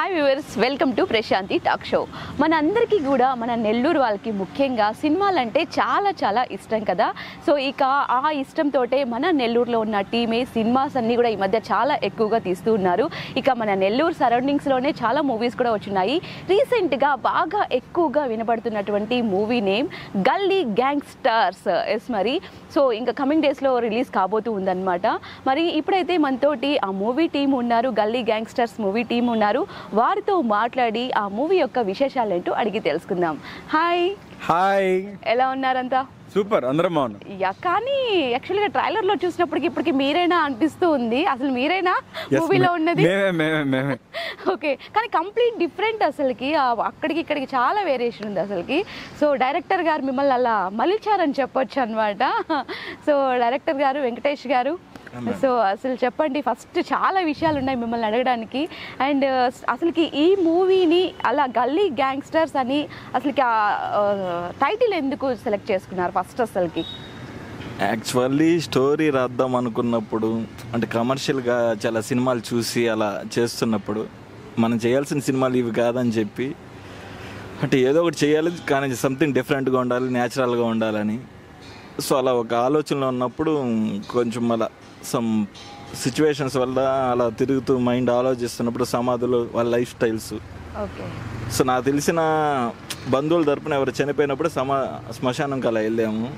Hi viewers, welcome to Prashanti talk show. మన అందరికీ కూడా మన నెల్లూరు వాళ్ళకి ముఖ్యంగా సినిమాలంటే చాలా చాలా ఇష్టం కదా. సో ఇక ఆ ఇష్టంతో మన నెల్లూరులో ఉన్న టీమే సినిమాస్ అన్నీ కూడా ఈ మధ్య చాలా ఎక్కువగా తీస్తూ ఉన్నారు. ఇక మన నెల్లూరు సరౌండింగ్స్లోనే చాలా మూవీస్ కూడా వచ్చినాయి. రీసెంట్గా బాగా ఎక్కువగా వినపడుతున్నటువంటి మూవీ నేమ్ గల్లీ గ్యాంగ్స్టర్స్ ఎస్. మరి సో ఇంకా కమింగ్ డేస్లో రిలీజ్ కాబోతూ ఉందన్నమాట. మరి ఇప్పుడైతే మనతోటి ఆ మూవీ టీం ఉన్నారు, గల్లీ గ్యాంగ్స్టర్స్ మూవీ టీం ఉన్నారు. వారితో మాట్లాడి ఆ మూవీ యొక్క విశేషాలు ఏంటో అడిగి తెలుసుకుందాం. హాయ్ హాయ్, ఎలా ఉన్నారంతా? సూపర్, అందరం బాగున్నాం. కానీ యాక్చువల్గా ట్రైలర్ లో చూసినప్పటికి ఇప్పటికి మీరేనా అనిపిస్తూ ఉంది. అసలు మీరేనా మూవీలో ఉన్నది? ఓకే, కానీ కంప్లీట్ డిఫరెంట్ అసలుకి. అక్కడికి ఇక్కడికి చాలా వేరియేషన్ ఉంది అసలుకి. సో డైరెక్టర్ గారు మిమ్మల్ని అలా మలిచారని చెప్పొచ్చు అనమాట. సో డైరెక్టర్ గారు వెంకటేష్ గారు, సో అసలు చెప్పండి, ఫస్ట్ చాలా విషయాలు ఉన్నాయి మిమ్మల్ని అడగడానికి. అండ్ అసలుకి ఈ మూవీని అలా గల్లీ గ్యాంగ్స్టర్స్ అని అసలుకి టైటిల్ ఎందుకు సెలెక్ట్ చేసుకున్నారు ఫస్ట్? అసలుకి యాక్చువల్లీ స్టోరీ రాద్దాం అనుకున్నప్పుడు, అంటే కమర్షియల్గా చాలా సినిమాలు చూసి అలా చేస్తున్నప్పుడు మనం చేయాల్సిన సినిమాలు ఇవి కాదని చెప్పి, అంటే ఏదో ఒకటి చేయాలి కానీ సంథింగ్ డిఫరెంట్గా ఉండాలి, న్యాచురల్గా ఉండాలని. సో అలా ఒక ఆలోచనలో ఉన్నప్పుడు కొంచెం అలా సమ్ సిచ్యువేషన్స్ వల్ల అలా తిరుగుతూ మైండ్ ఆలోచిస్తున్నప్పుడు సమాధులు, వాళ్ళ లైఫ్ స్టైల్స్. సో నాకు తెలిసిన బంధువుల తరపున ఎవరు చనిపోయినప్పుడు శ్మశానంకి అలా వెళ్ళాము.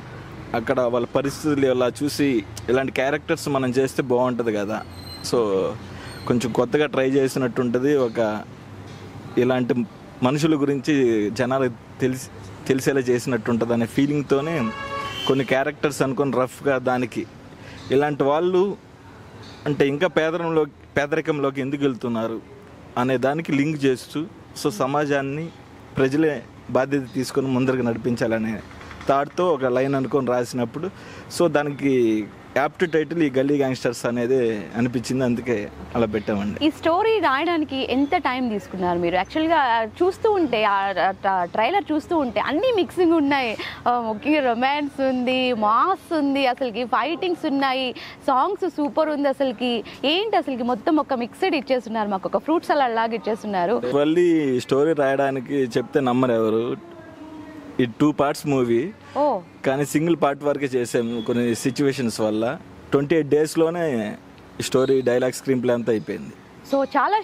అక్కడ వాళ్ళ పరిస్థితులు అలా చూసి ఇలాంటి క్యారెక్టర్స్ మనం చేస్తే బాగుంటుంది కదా. సో కొంచెం కొత్తగా ట్రై చేసినట్టు ఉంటుంది. ఒక ఇలాంటి మనుషుల గురించి జనాలకు తెలిసేలా చేసినట్టు ఉంటుంది అనే ఫీలింగ్తోనే కొన్ని క్యారెక్టర్స్ అనుకొని రఫ్గా దానికి ఇలాంటి వాళ్ళు అంటే ఇంకా పేదరికంలోకి ఎందుకు వెళ్తున్నారు అనే దానికి లింక్ చేస్తూ, సో సమాజాన్ని ప్రజలే బాధ్యత తీసుకొని ముందరకు నడిపించాలనే థాట్తో ఒక లైన్ అనుకొని రాసినప్పుడు, సో దానికి యాప్ట్ టైటిల్ ఈ గల్లీ గ్యాంగ్స్టర్స్ అనేది అనిపించింది, అందుకే అలా పెట్టామండి. ఈ స్టోరీ రాయడానికి ఎంత టైం తీసుకున్నారు మీరు? యాక్చువల్గా చూస్తూ ఉంటే ట్రైలర్ చూస్తూ ఉంటే అన్నీ మిక్సింగ్ ఉన్నాయి. ముఖ్యంగా రొమాన్స్ ఉంది, మాస్ ఉంది, అసలుకి ఫైటింగ్స్ ఉన్నాయి, సాంగ్స్ సూపర్ ఉంది. అసలుకి ఏంటి అసలుకి మొత్తం ఒక మిక్స్డ్ ఇచ్చేస్తున్నారు, మాకు ఒక ఫ్రూట్ సలాడ్ లాగా ఇచ్చేస్తున్నారు. మళ్ళీ స్టోరీ రాయడానికి చెప్తే నమ్మరు ఎవరు. ఈ 2 parts మూవీ, కానీ సింగిల్ పార్ట్ వరకే చేసాము కొన్ని సిచ్యువేషన్స్ వల్ల. 28 daysలోనే స్టోరీ, డైలాగ్, స్క్రీన్ ప్లే అంతా అయిపోయింది. సో చాలా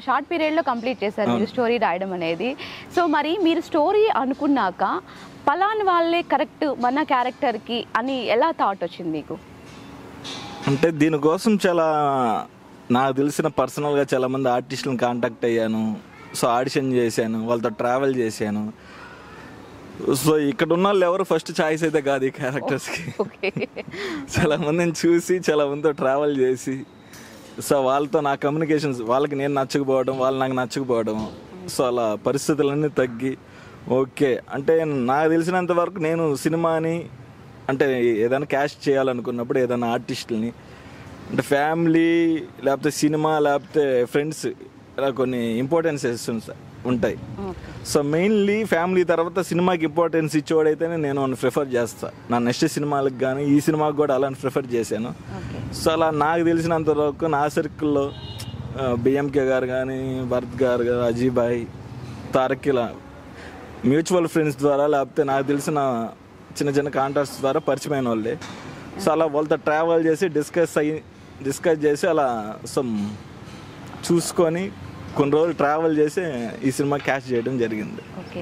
షార్ట్ పీరియడ్లో కంప్లీట్ చేశారు మీరు స్టోరీ రాయడం అనేది. సో మరి మీరు స్టోరీ అనుకున్నాక పలాన్ వాళ్ళే కరెక్ట్ మన క్యారెక్టర్కి అని ఎలా థాట్ వచ్చింది మీకు? అంటే దీనికోసం చాలా నాకు తెలిసిన పర్సనల్గా చాలామంది ఆర్టిస్టులను కాంటాక్ట్ అయ్యాను. సో ఆడిషన్ చేశాను, వాళ్ళతో ట్రావెల్ చేశాను. సో ఇక్కడ ఉన్న వాళ్ళు ఎవరు ఫస్ట్ ఛాయిస్ అయితే కాదు ఈ క్యారెక్టర్స్కి. చాలా మందిని చూసి చాలా మందితో ట్రావెల్ చేసి, సో వాళ్ళతో నా కమ్యూనికేషన్స్, వాళ్ళకి నేను నచ్చకపోవడం, వాళ్ళు నాకు నచ్చకపోవడం, సో అలా పరిస్థితులన్నీ తగ్గి ఓకే అంటే నాకు తెలిసినంత వరకు నేను సినిమాని అంటే ఏదైనా క్యాస్ట్ చేయాలనుకున్నప్పుడు ఏదైనా ఆర్టిస్టులని అంటే ఫ్యామిలీ లేకపోతే సినిమా లేకపోతే ఫ్రెండ్స్ ఇలా కొన్ని ఇంపార్టెన్సెస్ ఉంటాయి. సో మెయిన్లీ ఫ్యామిలీ తర్వాత సినిమాకి ఇంపార్టెన్స్ ఇచ్చేవాడైతేనే నేను ప్రిఫర్ చేస్తాను. నా నెక్స్ట్ సినిమాలకు కానీ ఈ సినిమాకి కూడా అలా ప్రిఫర్ చేశాను. సో అలా నాకు తెలిసినంత వరకు నా సర్కిల్లో బిఎంకే గారు కానీ, భరత్ గారు, అజయ్ బాయ్, తారక్, ఇలా మ్యూచువల్ ఫ్రెండ్స్ ద్వారా లేకపోతే నాకు తెలిసిన చిన్న చిన్న కాంటాక్ట్స్ ద్వారా పరిచయమైన వాళ్ళే. సో అలా వాళ్ళతో ట్రావెల్ చేసి డిస్కస్ చేసి అలా సమ్ చూసుకొని కొన్ని రోజులు ట్రావెల్ చేసి ఈ సినిమా క్యాష్ చేయడం జరిగింది. ఓకే,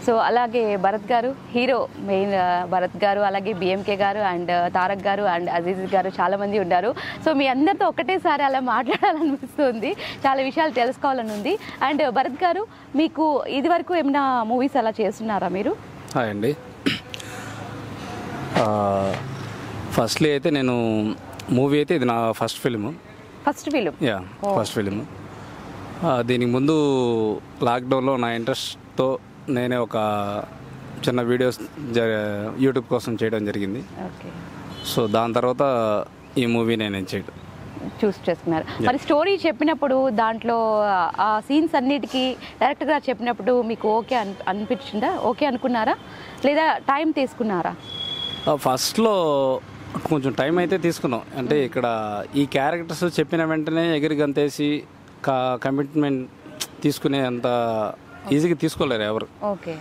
సో అలాగే భరత్ గారు, హీరో మెయిన్ భరత్ గారు, అలాగే బిఎంకే గారు అండ్ తారక్ గారు అండ్ అజీజ్ గారు చాలామంది ఉన్నారు. సో మీ అందరితో ఒకటేసారి అలా మాట్లాడాలనిపిస్తుంది, చాలా విషయాలు తెలుసుకోవాలని ఉంది. అండ్ భరత్ గారు, మీకు ఇది వరకు ఏమైనా మూవీస్ అలా చేస్తున్నారా మీరు? హాయ్ అండి. ఫస్ట్లీ అయితే నేను మూవీ అయితే ఇది నా ఫస్ట్ ఫిలిం. First film. దీనికి ముందు లాక్డౌన్లో నా ఇంట్రెస్ట్తో నేనే ఒక చిన్న వీడియోస్ యూట్యూబ్ కోసం చేయడం జరిగింది. సో దాని తర్వాత ఈ మూవీ నేను చేయడం చూస్ చేసుకున్నారు. మరి స్టోరీ చెప్పినప్పుడు దాంట్లో ఆ సీన్స్ అన్నిటికీ డైరెక్టర్ గారు చెప్పినప్పుడు మీకు ఓకే అనిపించిందా? ఓకే అనుకున్నారా లేదా టైం తీసుకున్నారా? ఫస్ట్లో కొంచెం టైం అయితే తీసుకున్నాం. అంటే ఇక్కడ ఈ క్యారెక్టర్స్ చెప్పిన వెంటనే ఎగిరి గంతేసి కమిట్మెంట్ తీసుకునే అంత ఈజీగా తీసుకోలేరు ఎవరు. ఓకే.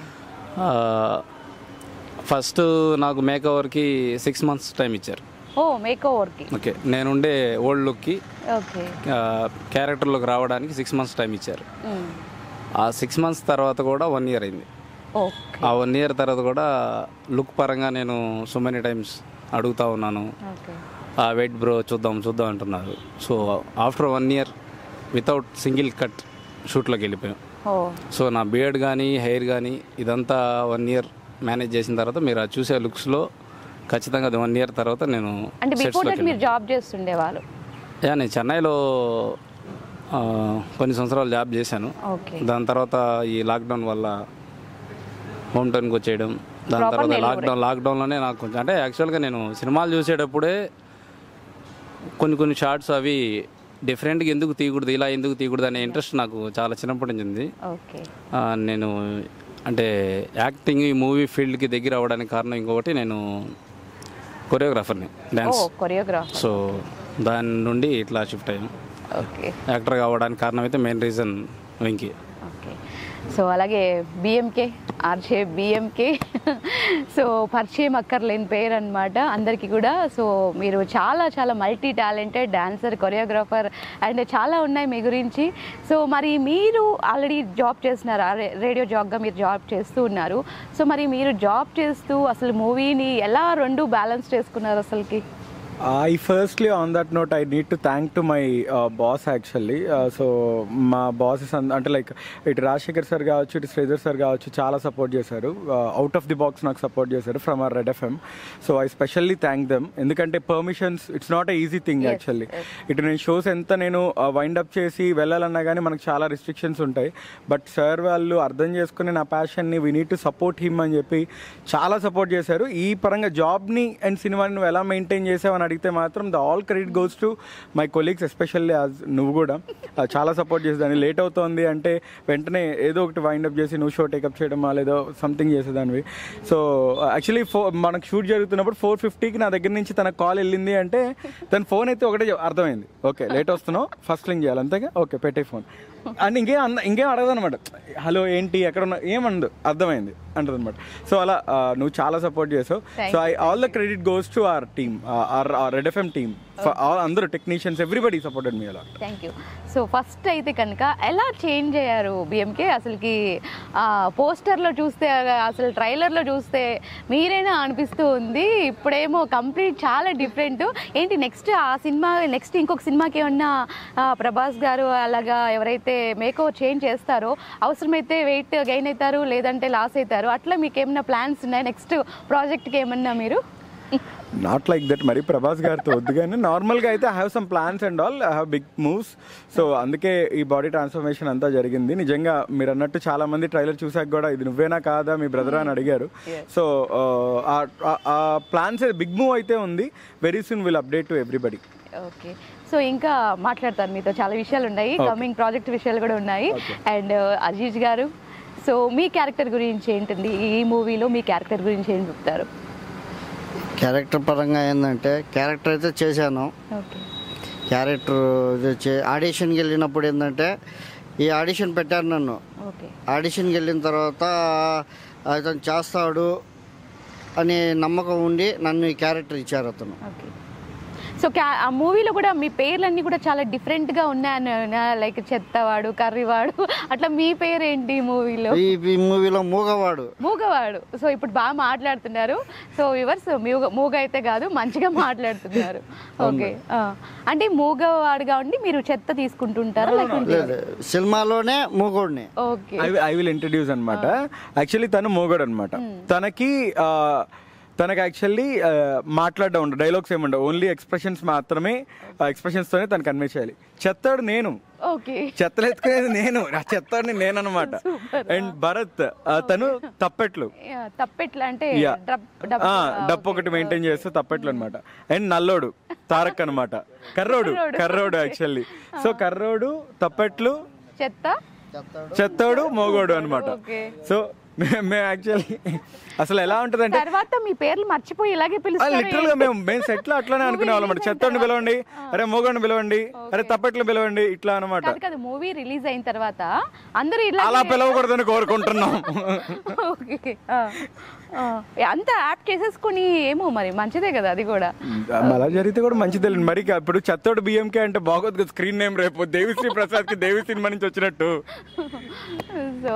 ఫస్ట్ నాకు మేక్ ఓవర్కి 6 months టైం ఇచ్చారు. మేక్ ఓవర్కి. ఓకే, నేనుండే ఓల్డ్ లుక్కి ఓకే క్యారెక్టర్లోకి రావడానికి 6 months టైం ఇచ్చారు. ఆ 6 months తర్వాత కూడా 1 year అయింది. ఆ 1 year తర్వాత కూడా లుక్ పరంగా నేను సో మెనీ టైమ్స్ అడుగుతా ఉన్నాను, వెయిట్ బ్రో చూద్దాం చూద్దాం అంటున్నారు. So after 1 year without single cut షూట్లోకి వెళ్ళిపోయాం. సో నా బియర్డ్ కానీ హెయిర్ కానీ ఇదంతా 1 year మేనేజ్ చేసిన తర్వాత మీరు ఆ చూసే లుక్స్లో ఖచ్చితంగా అది 1 year తర్వాత నేను మీరు జాబ్ చేస్తుండేవాళ్ళు? నేను చెన్నైలో కొన్ని సంవత్సరాలు జాబ్ చేశాను. దాని తర్వాత ఈ లాక్డౌన్ వల్ల హోమ్ టౌన్కి వచ్చేయడం, దాని తర్వాత లాక్డౌన్లోనే నాకు కొంచెం అంటే యాక్చువల్గా నేను సినిమాలు చూసేటప్పుడే కొన్ని షార్ట్స్ అవి డిఫరెంట్గా ఎందుకు తీయకూడదు, ఇలా ఎందుకు తీయకూడదు అనే ఇంట్రెస్ట్ నాకు చాలా చిన్నప్పటి నుంచి ఉంది. నేను అంటే యాక్టింగ్ ఈ మూవీ ఫీల్డ్కి దగ్గర అవ్వడానికి కారణం ఇంకొకటి, నేను కొరియోగ్రాఫర్ని, డ్యాన్స్ కొరియోగ్రాఫర్. సో దాని నుండి ఇట్లా షిఫ్ట్ అయ్యాను. యాక్టర్గా అవ్వడానికి కారణం అయితే మెయిన్ రీజన్ వెంకీ. సో అలాగే బిఎంకే, ఆర్జే బిఎంకే, సో పరిచయం అక్కర్లేని పేరు అనమాట అందరికీ కూడా. సో మీరు చాలా చాలా multi talented dancer, choreographer and చాలా ఉన్నాయి మీ గురించి. సో మరి మీరు ఆల్రెడీ జాబ్ చేస్తున్నారు, రేడియో జాబ్గా మీరు జాబ్ చేస్తూ ఉన్నారు. సో మరి మీరు జాబ్ చేస్తూ అసలు మూవీని ఎలా రెండు బ్యాలెన్స్ చేసుకున్నారు అసలుకి? Firstly, on that note, I need to thank to my boss actually. So మా బాసెస్ అంటే లైక్ ఇటు రాజశేఖర్ సార్ కావచ్చు, ఇటు శ్రీధర్ సార్ కావచ్చు, చాలా సపోర్ట్ చేశారు. అవుట్ ఆఫ్ ది బాక్స్ నాకు సపోర్ట్ చేశారు from our red FM. So I specially thank them. ఎందుకంటే permissions it's not a easy thing actually. ఇటు నేను షోస్ ఎంత నేను వైండప్ చేసి వెళ్ళాలన్నా కానీ మనకు చాలా రిస్ట్రిక్షన్స్ ఉంటాయి. బట్ సార్ వాళ్ళు అర్థం చేసుకుని నా ప్యాషన్ని we need to support him అని చెప్పి చాలా సపోర్ట్ చేశారు. ఈ పరంగా జాబ్ని అండ్ సినిమాని నువ్వు ఎలా మెయింటైన్ చేసావు అడిగితే మాత్రం the all credit goes to my colleagues, especially as నువ్వు కూడా చాలా సపోర్ట్ చేసేదాన్ని. లేట్ అవుతోంది అంటే వెంటనే ఏదో ఒకటి వైండప్ చేసి నువ్వు షో టేకప్ చేయడమా లేదో సంథింగ్ చేసేదానివి. సో యాక్చువల్లీ మనకు షూట్ జరుగుతున్నప్పుడు 4:50కి నా దగ్గర నుంచి తన కాల్ వెళ్ళింది అంటే తన ఫోన్ అయితే ఒకటే అర్థమైంది, ఓకే లేట్ వస్తున్నావు, ఫస్ట్ లింక్ చేయాలి అంతేగా, ఓకే పెట్టే ఫోన్ అండ్ ఇంకేం అడగదు అనమాట. హలో ఏంటి ఎక్కడున్నా ఏమనదు, అర్థమైంది అంటది అనమాట. సో అలా నువ్వు చాలా సపోర్ట్ చేసావు. So all the credit goes to our team, our Red FM team, అందరూ టెక్నీషియన్స్, ఎవ్రీబడి సపోర్టెడ్ మీ. అలా థ్యాంక్ యూ. సో ఫస్ట్ అయితే కనుక ఎలా చేంజ్ అయ్యారు బిఎంకే? అసలుకి పోస్టర్లో చూస్తే అసలు ట్రైలర్లో చూస్తే మీరేనా అనిపిస్తూ ఉంది, ఇప్పుడేమో కంప్లీట్ చాలా డిఫరెంట్. ఏంటి నెక్స్ట్ ఆ సినిమా నెక్స్ట్ ఇంకొక సినిమాకి ఏమన్నా ప్రభాస్ గారు అలాగా ఎవరైతే మేకో చేంజ్ చేస్తారో అవసరమైతే వెయిట్ గెయిన్ అవుతారు లేదంటే లాస్ అవుతారు, అట్లా మీకు ఏమన్నా ప్లాన్స్ ఉన్నాయి నెక్స్ట్ ప్రాజెక్ట్కి ఏమన్నా మీరు? నాట్ లైక్ దట్, మరి ప్రభాస్ గారితో వద్దు కానీ నార్మల్గా అయితే I have some plans and all, I have big moves. So అందుకే ఈ బాడీ ట్రాన్స్ఫర్మేషన్ అంతా జరిగింది. నిజంగా మీరు అన్నట్టు చాలా మంది ట్రైలర్ చూసాక కూడా ఇది నువ్వేనా కాదా మీ బ్రదర్ అని అడిగారు. సో ఆ ప్లాన్స్ బిగ్ మూవ్ అయితే ఉంది. Very soon will update to everybody. Okay. So ఇంకా మాట్లాడతాను మీతో, చాలా విషయాలు ఉన్నాయి, కమింగ్ ప్రాజెక్ట్ విషయాలు కూడా ఉన్నాయి. అండ్ అజీజ్ గారు, సో మీ క్యారెక్టర్ గురించి ఏంటండి, ఈ మూవీలో మీ క్యారెక్టర్ గురించి ఏం చెప్తారు? క్యారెక్టర్ పరంగా ఏంటంటే క్యారెక్టర్ అయితే చేశాను. క్యారెక్టర్ ఆడిషన్కి వెళ్ళినప్పుడు ఏంటంటే ఈ ఆడిషన్ పెట్టారు నన్ను. ఆడిషన్కి వెళ్ళిన తర్వాత అతను చేస్తాడు అనే నమ్మకం ఉండి నన్ను ఈ క్యారెక్టర్ ఇచ్చారు అతను. సో ఆ మూవీలో కూడా మీ పేర్లన్నీ కూడా చాలా డిఫరెంట్గా ఉన్నాయన్న, లైక్ చెత్తవాడు, కర్రీవాడు, అట్లా మీ పేరు ఏంటి మూవీలో? ఈ మూవీలో మూగవాడు. సో ఇప్పుడు బాగా మాట్లాడుతున్నారు. సో వ్యూవర్స్ మూగ అయితే కాదు, మంచిగా మాట్లాడుతున్నారు. ఓకే. అంటే మూగవాడుగా ఉండి మీరు చెత్త తీసుకుంటుంటారా లేకుంటే? సినిమాలోనే మూగోడిని. ఓకే. ఐ విల్ ఇంట్రడ్యూస్ అనమాట. యాక్చువల్లీ తను మూగోడు అనమాట. తనకి యాక్చువల్లీ మాట్లాడడం ఉండదు, డైలాగ్స్ ఏముండవు, ఓన్లీ ఎక్స్ప్రెషన్స్ మాత్రమే. ఎక్స్ప్రెషన్స్తోనే తను కన్వే చేయాలి. చెత్తాడు నేను, చెత్తలు ఎత్తుకునేది నేను, చెత్తాడిని నేను అనమాట. అండ్ భరత్ తను తప్పెట్లు అంటే డప్పు ఒకటి మెయింటైన్ చేస్తే తప్పెట్లు అనమాట. అండ్ నల్లోడు తారక్ అనమాట. కర్రోడు యాక్చువల్లీ. సో కర్రోడు, తప్పెట్లు, చెత్తోడు, మోగోడు అనమాట. సో మేము యాక్చువల్లీ అసలు ఎలా ఉంటుందంటే తర్వాత మీ పేర్లు మర్చిపోయి ఇలాగే పిలుస్తారు. లిటరల్ గా మేము సెట్ లో అట్లానే అనుకునే వాళ్ళం. చెత్తని పిలవండి, అరే మోగండి పిలవండి, అరే తప్పట్లు పిలవండి, ఇట్లా అనమాట. కాదు మూవీ రిలీజ్ అయిన తర్వాత అందరూ ఇలా అలా పిలవకూడదని కోరుకుంటున్నాం. ఓకే. అంత యాప్ చేసేసుకుని ఏమో మరి మంచిదే కదా అది కూడా. అలా జరిగితే కూడా మంచిదే మరి. ఇప్పుడు చెత్తోడు బియ్యంకే అంటే బాగోదు కదా స్క్రీన్ నేమ్, రేపు దేవిశ్రీ ప్రసాద్ కి దేవి సినిమా నుంచి వచ్చినట్టు. సో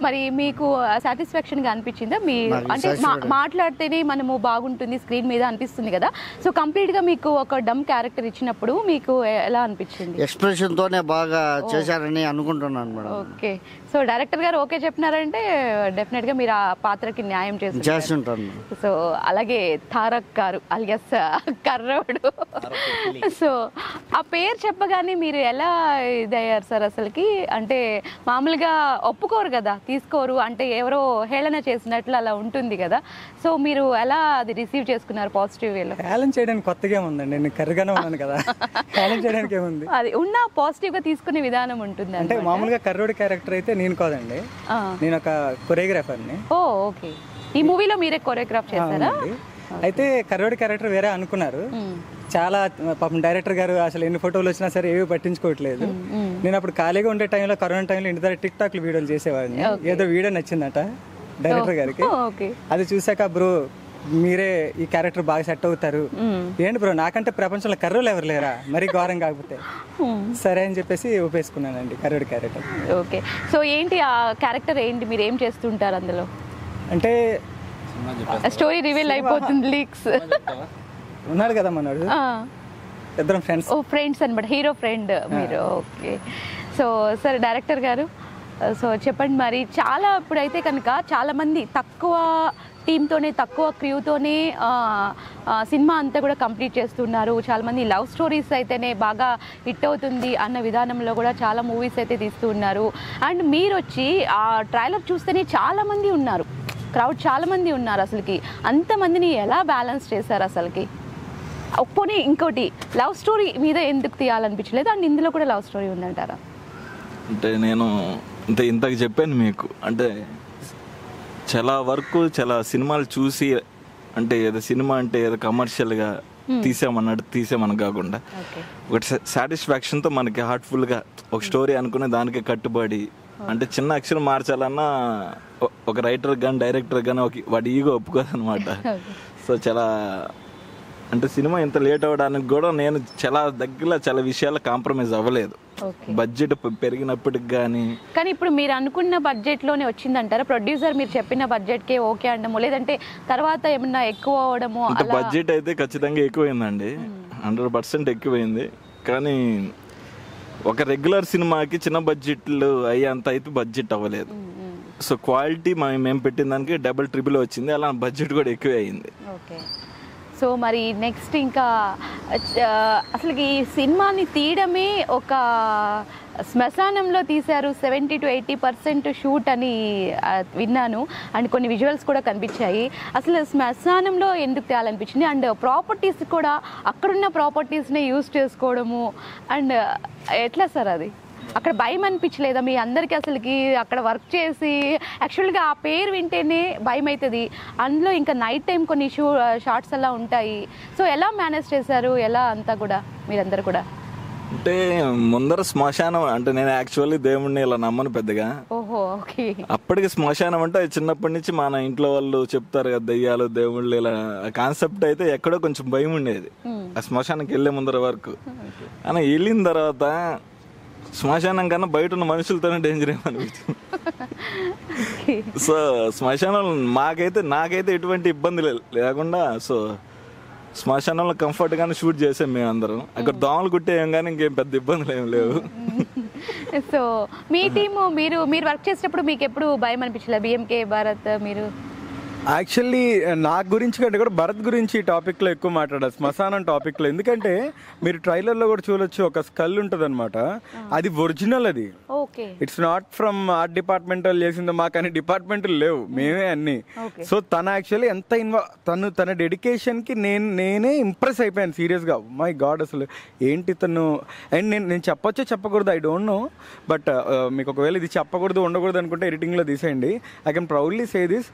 మరి మీకు సాటిస్ఫాక్షన్ గా అనిపించిందా? మీ అంటే మాట్లాడితేనే మనము బాగుంటుంది స్క్రీన్ మీద అనిపిస్తుంది కదా. సో కంప్లీట్ గా మీకు ఒక డమ్ క్యారెక్టర్ ఇచ్చినప్పుడు మీకు ఎలా అనిపించింది? ఎక్స్ప్రెషన్ తోనే బాగా చేశారని అనుకుంటున్నాను మేడం. ఓకే. సో డైరెక్టర్ గారు ఓకే చెప్పినారంటే డెఫినెట్ గా మీరు ఆ పాత్రకి న్యాయం చేస్తుంటారు. సో అలాగే తారక్ గారు అలియాస్ కర్రోడు. సో ఆ పేరు చెప్పగానే మీరు ఎలా ఇదయ్యారు సార్ అసలుకి? అంటే మామూలుగా ఒప్పుకోరు కదా, తీసుకోరు, అంటే ఎవరో హేళన చేసినట్లు అలా ఉంటుంది కదా. సో మీరు ఎలా అది రిసీవ్ చేసుకున్నారు పాజిటివ్ వేలో? హేళన చేయడానికి కొత్తగా ఉందండి, నేను కర్రగానే ఉన్నాను కదా, హేళన చేయడానికి ఏముంది, అది ఉన్న పాజిటివ్ గా తీసుకునే విధానం ఉంటుంది. అంటే మామూలుగా కర్రోడి క్యారెక్టర్ అయితే నేను కాదండి, నేను ఒక కొరియోగ్రాఫర్ని. ఓ ఓకే. ఈ మూవీలో మీరే కొరియోగ్రాఫ్ చేశారా? అయితే కర్రోడి క్యారెక్టర్ వేరే అనుకున్నారు. చాలా పాపం డైరెక్టర్ గారు అసలు ఎన్ని ఫోటోలు వచ్చినా సరే ఏవి పట్టించుకోవట్లేదు. నేను అప్పుడు ఖాళీగా ఉండే టైంలో, కరోనా టైంలో ఇంటి దగ్గర టిక్ టాక్ వీడియోలు చేసేవాడిని. ఏదో వీడియో నచ్చిందట డైరెక్టర్ గారికి. అది చూసాక బ్రో మీరే ఈ క్యారెక్టర్ బాగా సెట్ అవుతారు, ఏంటి బ్రో నాకంటే ప్రపంచంలో కర్రోలు ఎవరు లేరా, మరీ ఘోరం కాకపోతే, సరే అని చెప్పేసి ఒప్పేసుకున్నానండి కర్రోడి క్యారెక్టర్. ఓకే. సో ఏంటి ఆ క్యారెక్టర్ ఏంటి, మీరు ఏం చేస్తుంటారు అందులో? అంటే స్టోరీ రివీల్ అయిపోతుంది, లీక్స్. ఉన్నాడు కదా మనోడు, ఇద్దరం ఫ్రెండ్స్. ఓ ఫ్రెండ్స్ అనమాట, హీరో ఫ్రెండ్ మీరు. ఓకే. సో సార్ డైరెక్టర్ గారు, సో చెప్పండి మరి. చాలా ఇప్పుడైతే కనుక చాలామంది తక్కువ టీంతోనే, తక్కువ క్రూతోనే సినిమా అంతా కూడా కంప్లీట్ చేస్తున్నారు. చాలామంది లవ్ స్టోరీస్ అయితేనే బాగా హిట్ అవుతుంది అన్న విధానంలో కూడా చాలా మూవీస్ అయితే తీస్తూ ఉన్నారు. అండ్ మీరు వచ్చి ఆ ట్రైలర్ చూస్తేనే చాలామంది ఉన్నారు, క్రౌడ్ చాలామంది ఉన్నారు. అసలుకి అంతమందిని ఎలా బ్యాలెన్స్ చేశారు అసలుకి? పోనీ ఇంకోటి, లవ్ స్టోరీ మీద ఎందుకు తీయాలనిపించలేదు? అండ్ ఇందులో కూడా లవ్ స్టోరీ ఉందంటారా? అంటే నేను ఇంతకు చెప్పాను మీకు, అంటే చాలా వరకు చాలా సినిమాలు చూసి, అంటే ఏదో సినిమా అంటే ఏదో కమర్షియల్గా తీసామని కాకుండా ఒకటి సాటిస్ఫాక్షన్తో మనకి హార్ట్ఫుల్గా ఒక స్టోరీ అనుకునే దానికి కట్టుబడి, అంటే చిన్న అక్షరం మార్చాలన్నా ఒక రైటర్ కానీ డైరెక్టర్ కానీ వాడి ఈగో ఒప్పుకోదనమాట. సో చాలా అంటే సినిమా ఇంత లేట్ అవ్వడానికి కూడా నేను చాలా విషయాలు కాంప్రమైజ్ అవ్వలేదు. బడ్జెట్ పెరిగినప్పటికి కానీ ఇప్పుడు మీరు అనుకున్న బడ్జెట్లోనే వచ్చిందంటారా? ప్రొడ్యూసర్ మీరు చెప్పిన బడ్జెట్కే ఓకే అండము, లేదంటే తర్వాత ఏమన్నా ఎక్కువ అవడము? బడ్జెట్ అయితే ఖచ్చితంగా ఎక్కువైందండి, 100% ఎక్కువైంది. కానీ ఒక రెగ్యులర్ సినిమాకి చిన్న బడ్జెట్లు అయ్యేంత అయితే బడ్జెట్ అవ్వలేదు. సో క్వాలిటీ మేము పెట్టిన దానికి డబుల్ ట్రిపుల్ వచ్చింది, అలా బడ్జెట్ కూడా ఎక్కువ అయింది. ఓకే. సో మరి నెక్స్ట్ ఇంకా అసలు ఈ సినిమాని తీయడమే ఒక శ్మశానంలో తీశారు, 70 to 80% షూట్ అని విన్నాను. అండ్ కొన్ని విజువల్స్ కూడా కనిపించాయి. అసలు శ్మశానంలో ఎందుకు తేయాలనిపించింది? అండ్ ప్రాపర్టీస్ కూడా అక్కడున్న ప్రాపర్టీస్నే యూజ్ చేసుకోవడము, అండ్ ఎట్లా సార్ అది? అక్కడ భయం అనిపించలేదా మీ అందరికీ? అసలుకి అక్కడ వర్క్ చేసి యాక్చువల్గా ఆ పేరు వింటేనే భయం అవుతుంది. అందులో ఇంకా నైట్ టైం కొన్ని షార్ట్స్ అలా ఉంటాయి. సో ఎలా మేనేజ్ చేశారు, ఎలా అంతా కూడా మీరందరూ కూడా? అంటే ముందర శ్మశానం అంటే నేను యాక్చువల్లీ దేవుడిని ఇలా నమ్మను పెద్దగా. ఓహో ఓకే. అప్పటికి శ్మశానం అంటే చిన్నప్పటి నుంచి మన ఇంట్లో వాళ్ళు చెప్తారు కదా, దెయ్యాలు దేవుళ్ళు ఇలా కాన్సెప్ట్ అయితే ఎక్కడో కొంచెం భయం ఉండేది ఆ శ్మశానానికి వెళ్ళే ముందర వరకు. కానీ వెళ్ళిన తర్వాత శ్మశానం కన్నా బయట ఉన్న మనుషులతోనే డేంజర్ ఏమనిపించింది. సో శ్మశానం నాకైతే ఎటువంటి ఇబ్బంది లేకుండా, సో శ్మశానంలో కంఫర్ట్గానే షూట్ చేసాం మేము అందరం. అక్కడ దోమలు కుట్టేయం కానీ ఇంకేం పెద్ద ఇబ్బందులు ఏం లేవు. సో మీ టీము మీరు వర్క్ చేసేటప్పుడు మీకు ఎప్పుడు భయం అనిపించలేదు? బిఎంకే భారత్ మీరు యాక్చువల్లీ నా గురించి కంటే కూడా భరత్ గురించి ఈ టాపిక్లో ఎక్కువ మాట్లాడాలి, శ్మశానం టాపిక్లో. ఎందుకంటే మీరు ట్రైలర్లో కూడా చూడొచ్చు, ఒక స్కల్ ఉంటుంది అనమాట, అది ఒరిజినల్. అది it's not from art department వాళ్ళు చేసిందో, మాకు అన్ని డిపార్ట్మెంట్లు లేవు, మేమే అన్ని. సో తను యాక్చువల్లీ ఎంత తన డెడికేషన్కి నేనే ఇంప్రెస్ అయిపోయాను సీరియస్గా. మై గాడ్, అసలు ఏంటి తను. అండ్ నేను చెప్పొచ్చో చెప్పకూడదు, ఐ డోంట్ నో. బట్ మీకు ఒకవేళ ఇది చెప్పకూడదు ఉండకూడదు అనుకుంటే ఎడిటింగ్లో తీసేయండి. I can proudly say this,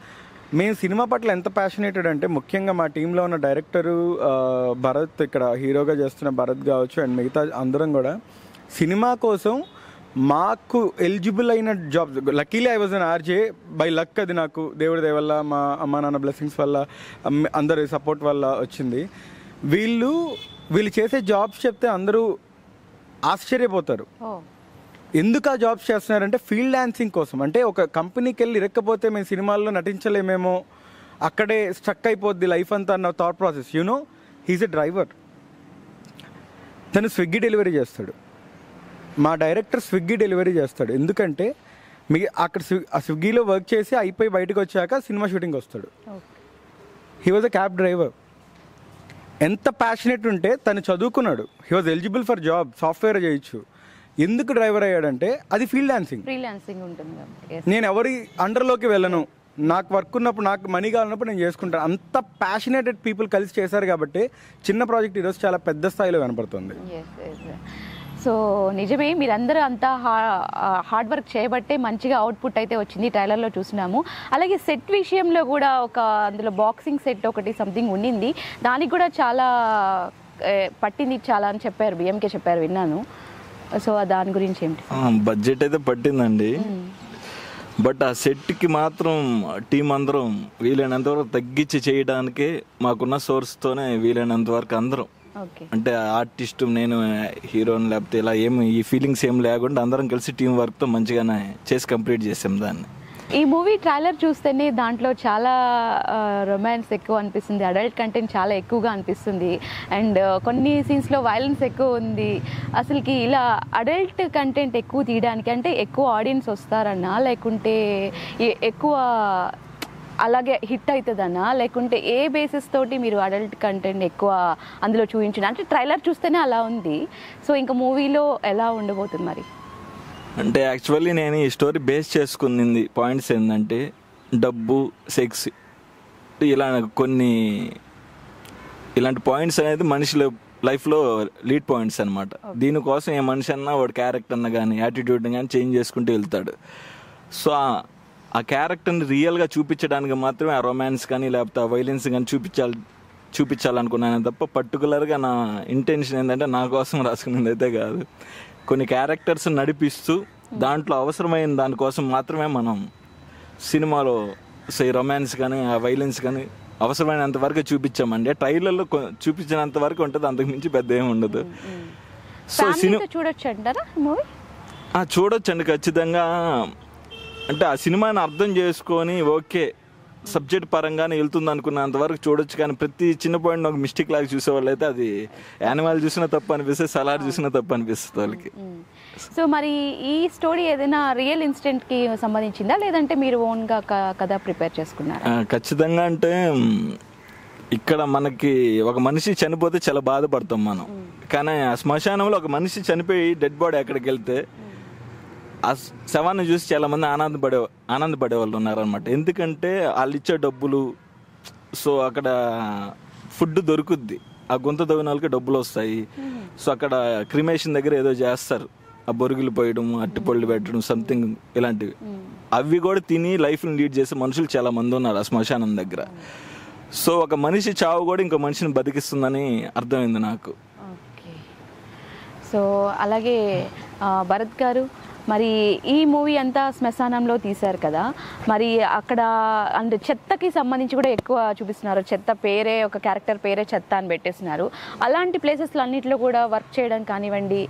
మేము సినిమా పట్ల ఎంత ప్యాషనేటెడ్ అంటే, ముఖ్యంగా మా టీంలో ఉన్న డైరెక్టరు భరత్, ఇక్కడ హీరోగా చేస్తున్న భరత్ కావచ్చు, అండ్ మిగతా అందరం కూడా సినిమా కోసం మాకు ఎలిజిబుల్ అయిన jobs. Luckily I was an RJ by luck. అది నాకు దేవుడి దయ వల్ల, మా అమ్మ నాన్న బ్లెస్సింగ్స్ వల్ల, అందరి సపోర్ట్ వల్ల వచ్చింది. వీళ్ళు చేసే జాబ్స్ చెప్తే అందరూ ఆశ్చర్యపోతారు. ఎందుకు ఆ జాబ్స్ చేస్తున్నారంటే ఫీల్డ్ డాన్సింగ్ కోసం. అంటే ఒక కంపెనీకి వెళ్ళి ఇరక్కపోతే మేము సినిమాల్లో నటించలేమేమో, అక్కడే స్ట్రక్ అయిపోద్ది లైఫ్ అంతా అన్న thought process. You know, he's a driver. తను స్విగ్గీ డెలివరీ చేస్తాడు. మా డైరెక్టర్ స్విగ్గీ డెలివరీ చేస్తాడు. ఎందుకంటే అక్కడ స్విగ్గీలో వర్క్ చేసి అయిపోయి బయటకు వచ్చాక సినిమా షూటింగ్ వస్తాడు. He was a cab driver. ఎంత ప్యాషనెట్ ఉంటే తను చదువుకున్నాడు. He was eligible for job, software చేయొచ్చు. ఎందుకు డ్రైవర్ అయ్యాడంటే అది ఫీల్డ్ డాన్సింగ్ ఉంటుంది. నేను ఎవరి అండర్లోకి వెళ్ళను, నాకు వర్క్ ఉన్నప్పుడు, నాకు మనీ కావాలన్నప్పుడు నేను చేసుకుంటాను. అంత ప్యాషనేటెడ్ పీపుల్ కలిసి చేశారు కాబట్టి చిన్న ప్రాజెక్ట్ ఈరోజు చాలా పెద్ద స్థాయిలో కనపడుతుంది. సో నిజమే, మీరందరూ అంతా హార్డ్ వర్క్ చేయబట్టే మంచిగా అవుట్పుట్ అయితే వచ్చింది, ట్రైలర్లో చూసినాము. అలాగే సెట్ విషయంలో కూడా అందులో బాక్సింగ్ సెట్ ఒకటి సంథింగ్ ఉండింది, దానికి కూడా చాలా పట్టింది చాలా అని చెప్పారు, బిఎంకే చెప్పారు, విన్నాను. సో దాని గురించి ఏంటి? బడ్జెట్ అయితే పట్టిందండి, బట్ ఆ సెట్కి మాత్రం టీం అందరం వీలైనంత వరకు తగ్గించి చేయడానికే మాకున్న సోర్స్తోనే వీలైనంత వరకు అందరం, అంటే ఆర్టిస్ట్, నేను హీరోని, లేకపోతే ఇలా ఏమి ఈ ఫీలింగ్స్ ఏం లేకుండా అందరం కలిసి టీం వర్క్తో మంచిగానే చేసి కంప్లీట్ చేసాం దాన్ని. ఈ మూవీ ట్రైలర్ చూస్తేనే దాంట్లో చాలా రొమాన్స్ ఎక్కువ అనిపిస్తుంది, అడల్ట్ కంటెంట్ చాలా ఎక్కువగా అనిపిస్తుంది, అండ్ కొన్ని సీన్స్లో వైలెన్స్ ఎక్కువ ఉంది. అసలుకి ఇలా అడల్ట్ కంటెంట్ ఎక్కువ తీయడానికి అంటే ఎక్కువ ఆడియన్స్ వస్తారన్నా, లేకుంటే ఎక్కువ అలాగే హిట్ అవుతుందన్నా, లేకుంటే ఏ బేసిస్ తోటి మీరు అడల్ట్ కంటెంట్ ఎక్కువ అందులో చూపించిన? అంటే ట్రైలర్ చూస్తేనే అలా ఉంది, సో ఇంకా మూవీలో ఎలా ఉండబోతుంది మరి? అంటే యాక్చువల్లీ నేను ఈ స్టోరీ బేస్ చేసుకున్నది పాయింట్స్ ఏంటంటే డబ్బు, సెక్స్, ఇలా కొన్ని ఇలాంటి పాయింట్స్ అనేది మనిషి లైఫ్లో లీడ్ పాయింట్స్ అనమాట. దీనికోసం ఏ మనిషి అన్నా వాడు క్యారెక్టర్ని కానీ యాటిట్యూడ్ని కానీ చేంజ్ చేసుకుంటూ వెళ్తాడు. సో ఆ క్యారెక్టర్ని రియల్గా చూపించడానికి మాత్రమే ఆ రొమాన్స్ కానీ లేకపోతే ఆ వైలెన్స్ కానీ చూపించాలనుకున్నాను తప్ప పర్టికులర్గా నా ఇంటెన్షన్ ఏంటంటే నా కోసం రాసుకునేది అయితే కాదు. కొన్ని క్యారెక్టర్స్ నడిపిస్తూ దాంట్లో అవసరమైన దానికోసం మాత్రమే మనం సినిమాలో రొమాన్స్ కానీ ఆ వైలెన్స్ కానీ అవసరమైనంత వరకు చూపించామండి. ట్రైలర్లో చూపించినంత వరకు ఉంటుంది, అంతకు మించి పెద్ద ఏమి ఉండదు. సో సినిమా చూడొచ్చు అంటారా? మూవీ చూడొచ్చండి ఖచ్చితంగా. అంటే ఆ సినిమాని అర్థం చేసుకొని ఓకే సబ్జెక్ట్ పరంగానే వెళ్తుంది అనుకున్నంత వరకు చూడొచ్చు, కానీ ప్రతి చిన్న పాయింట్ ఒక మిస్టేక్ లాగా చూసేవాళ్ళు అయితే అది యానిమల్ చూసినా తప్పు అనిపిస్తుంది, సలార్ చూసినా తప్పు అనిపిస్తుంది వాళ్ళకి. సో మరి ఈ స్టోరీ ఏదైనా రియల్ ఇన్సిడెంట్కి సంబంధించిందా, లేదంటే మీరు ఓన్గా కథ ప్రిపేర్ చేసుకున్నారా? ఖచ్చితంగా. అంటే ఇక్కడ మనకి ఒక మనిషి చనిపోతే చాలా బాధపడతాం మనం, కానీ ఆ శ్మశానంలో ఒక మనిషి చనిపోయి డెడ్ బాడీ ఎక్కడికి వెళ్తే ఆ శవాన్ని చూసి చాలా మంది ఆనందపడే వాళ్ళు ఉన్నారనమాట. ఎందుకంటే వాళ్ళు ఇచ్చే డబ్బులు, సో అక్కడ ఫుడ్ దొరుకుద్ది, ఆ గుంత తవ్విన వాళ్ళకి డబ్బులు వస్తాయి. సో అక్కడ క్రిమేషన్ దగ్గర ఏదో చేస్తారు, ఆ బొరుగులు పోయడం, అట్టిపళ్ళు పెట్టడం, సంథింగ్ ఇలాంటివి. అవి కూడా తిని లైఫ్ని లీడ్ చేసే మనుషులు చాలా మంది ఉన్నారు ఆ శ్మశానం దగ్గర. సో ఒక మనిషి చావు కూడా ఇంకో మనిషిని బతికిస్తుందని అర్థమైంది నాకు. సో అలాగే భరత్ గారు, మరి ఈ మూవీ అంతా శ్మశానంలో తీశారు కదా, మరి అక్కడ అంటే చెత్తకి సంబంధించి కూడా ఎక్కువ చూపిస్తున్నారు. చెత్త పేరే, ఒక క్యారెక్టర్ పేరే చెత్త అని పెట్టేస్తున్నారు. అలాంటి ప్లేసెస్లో అన్నింటిలో కూడా వర్క్ చేయడం కానివ్వండి,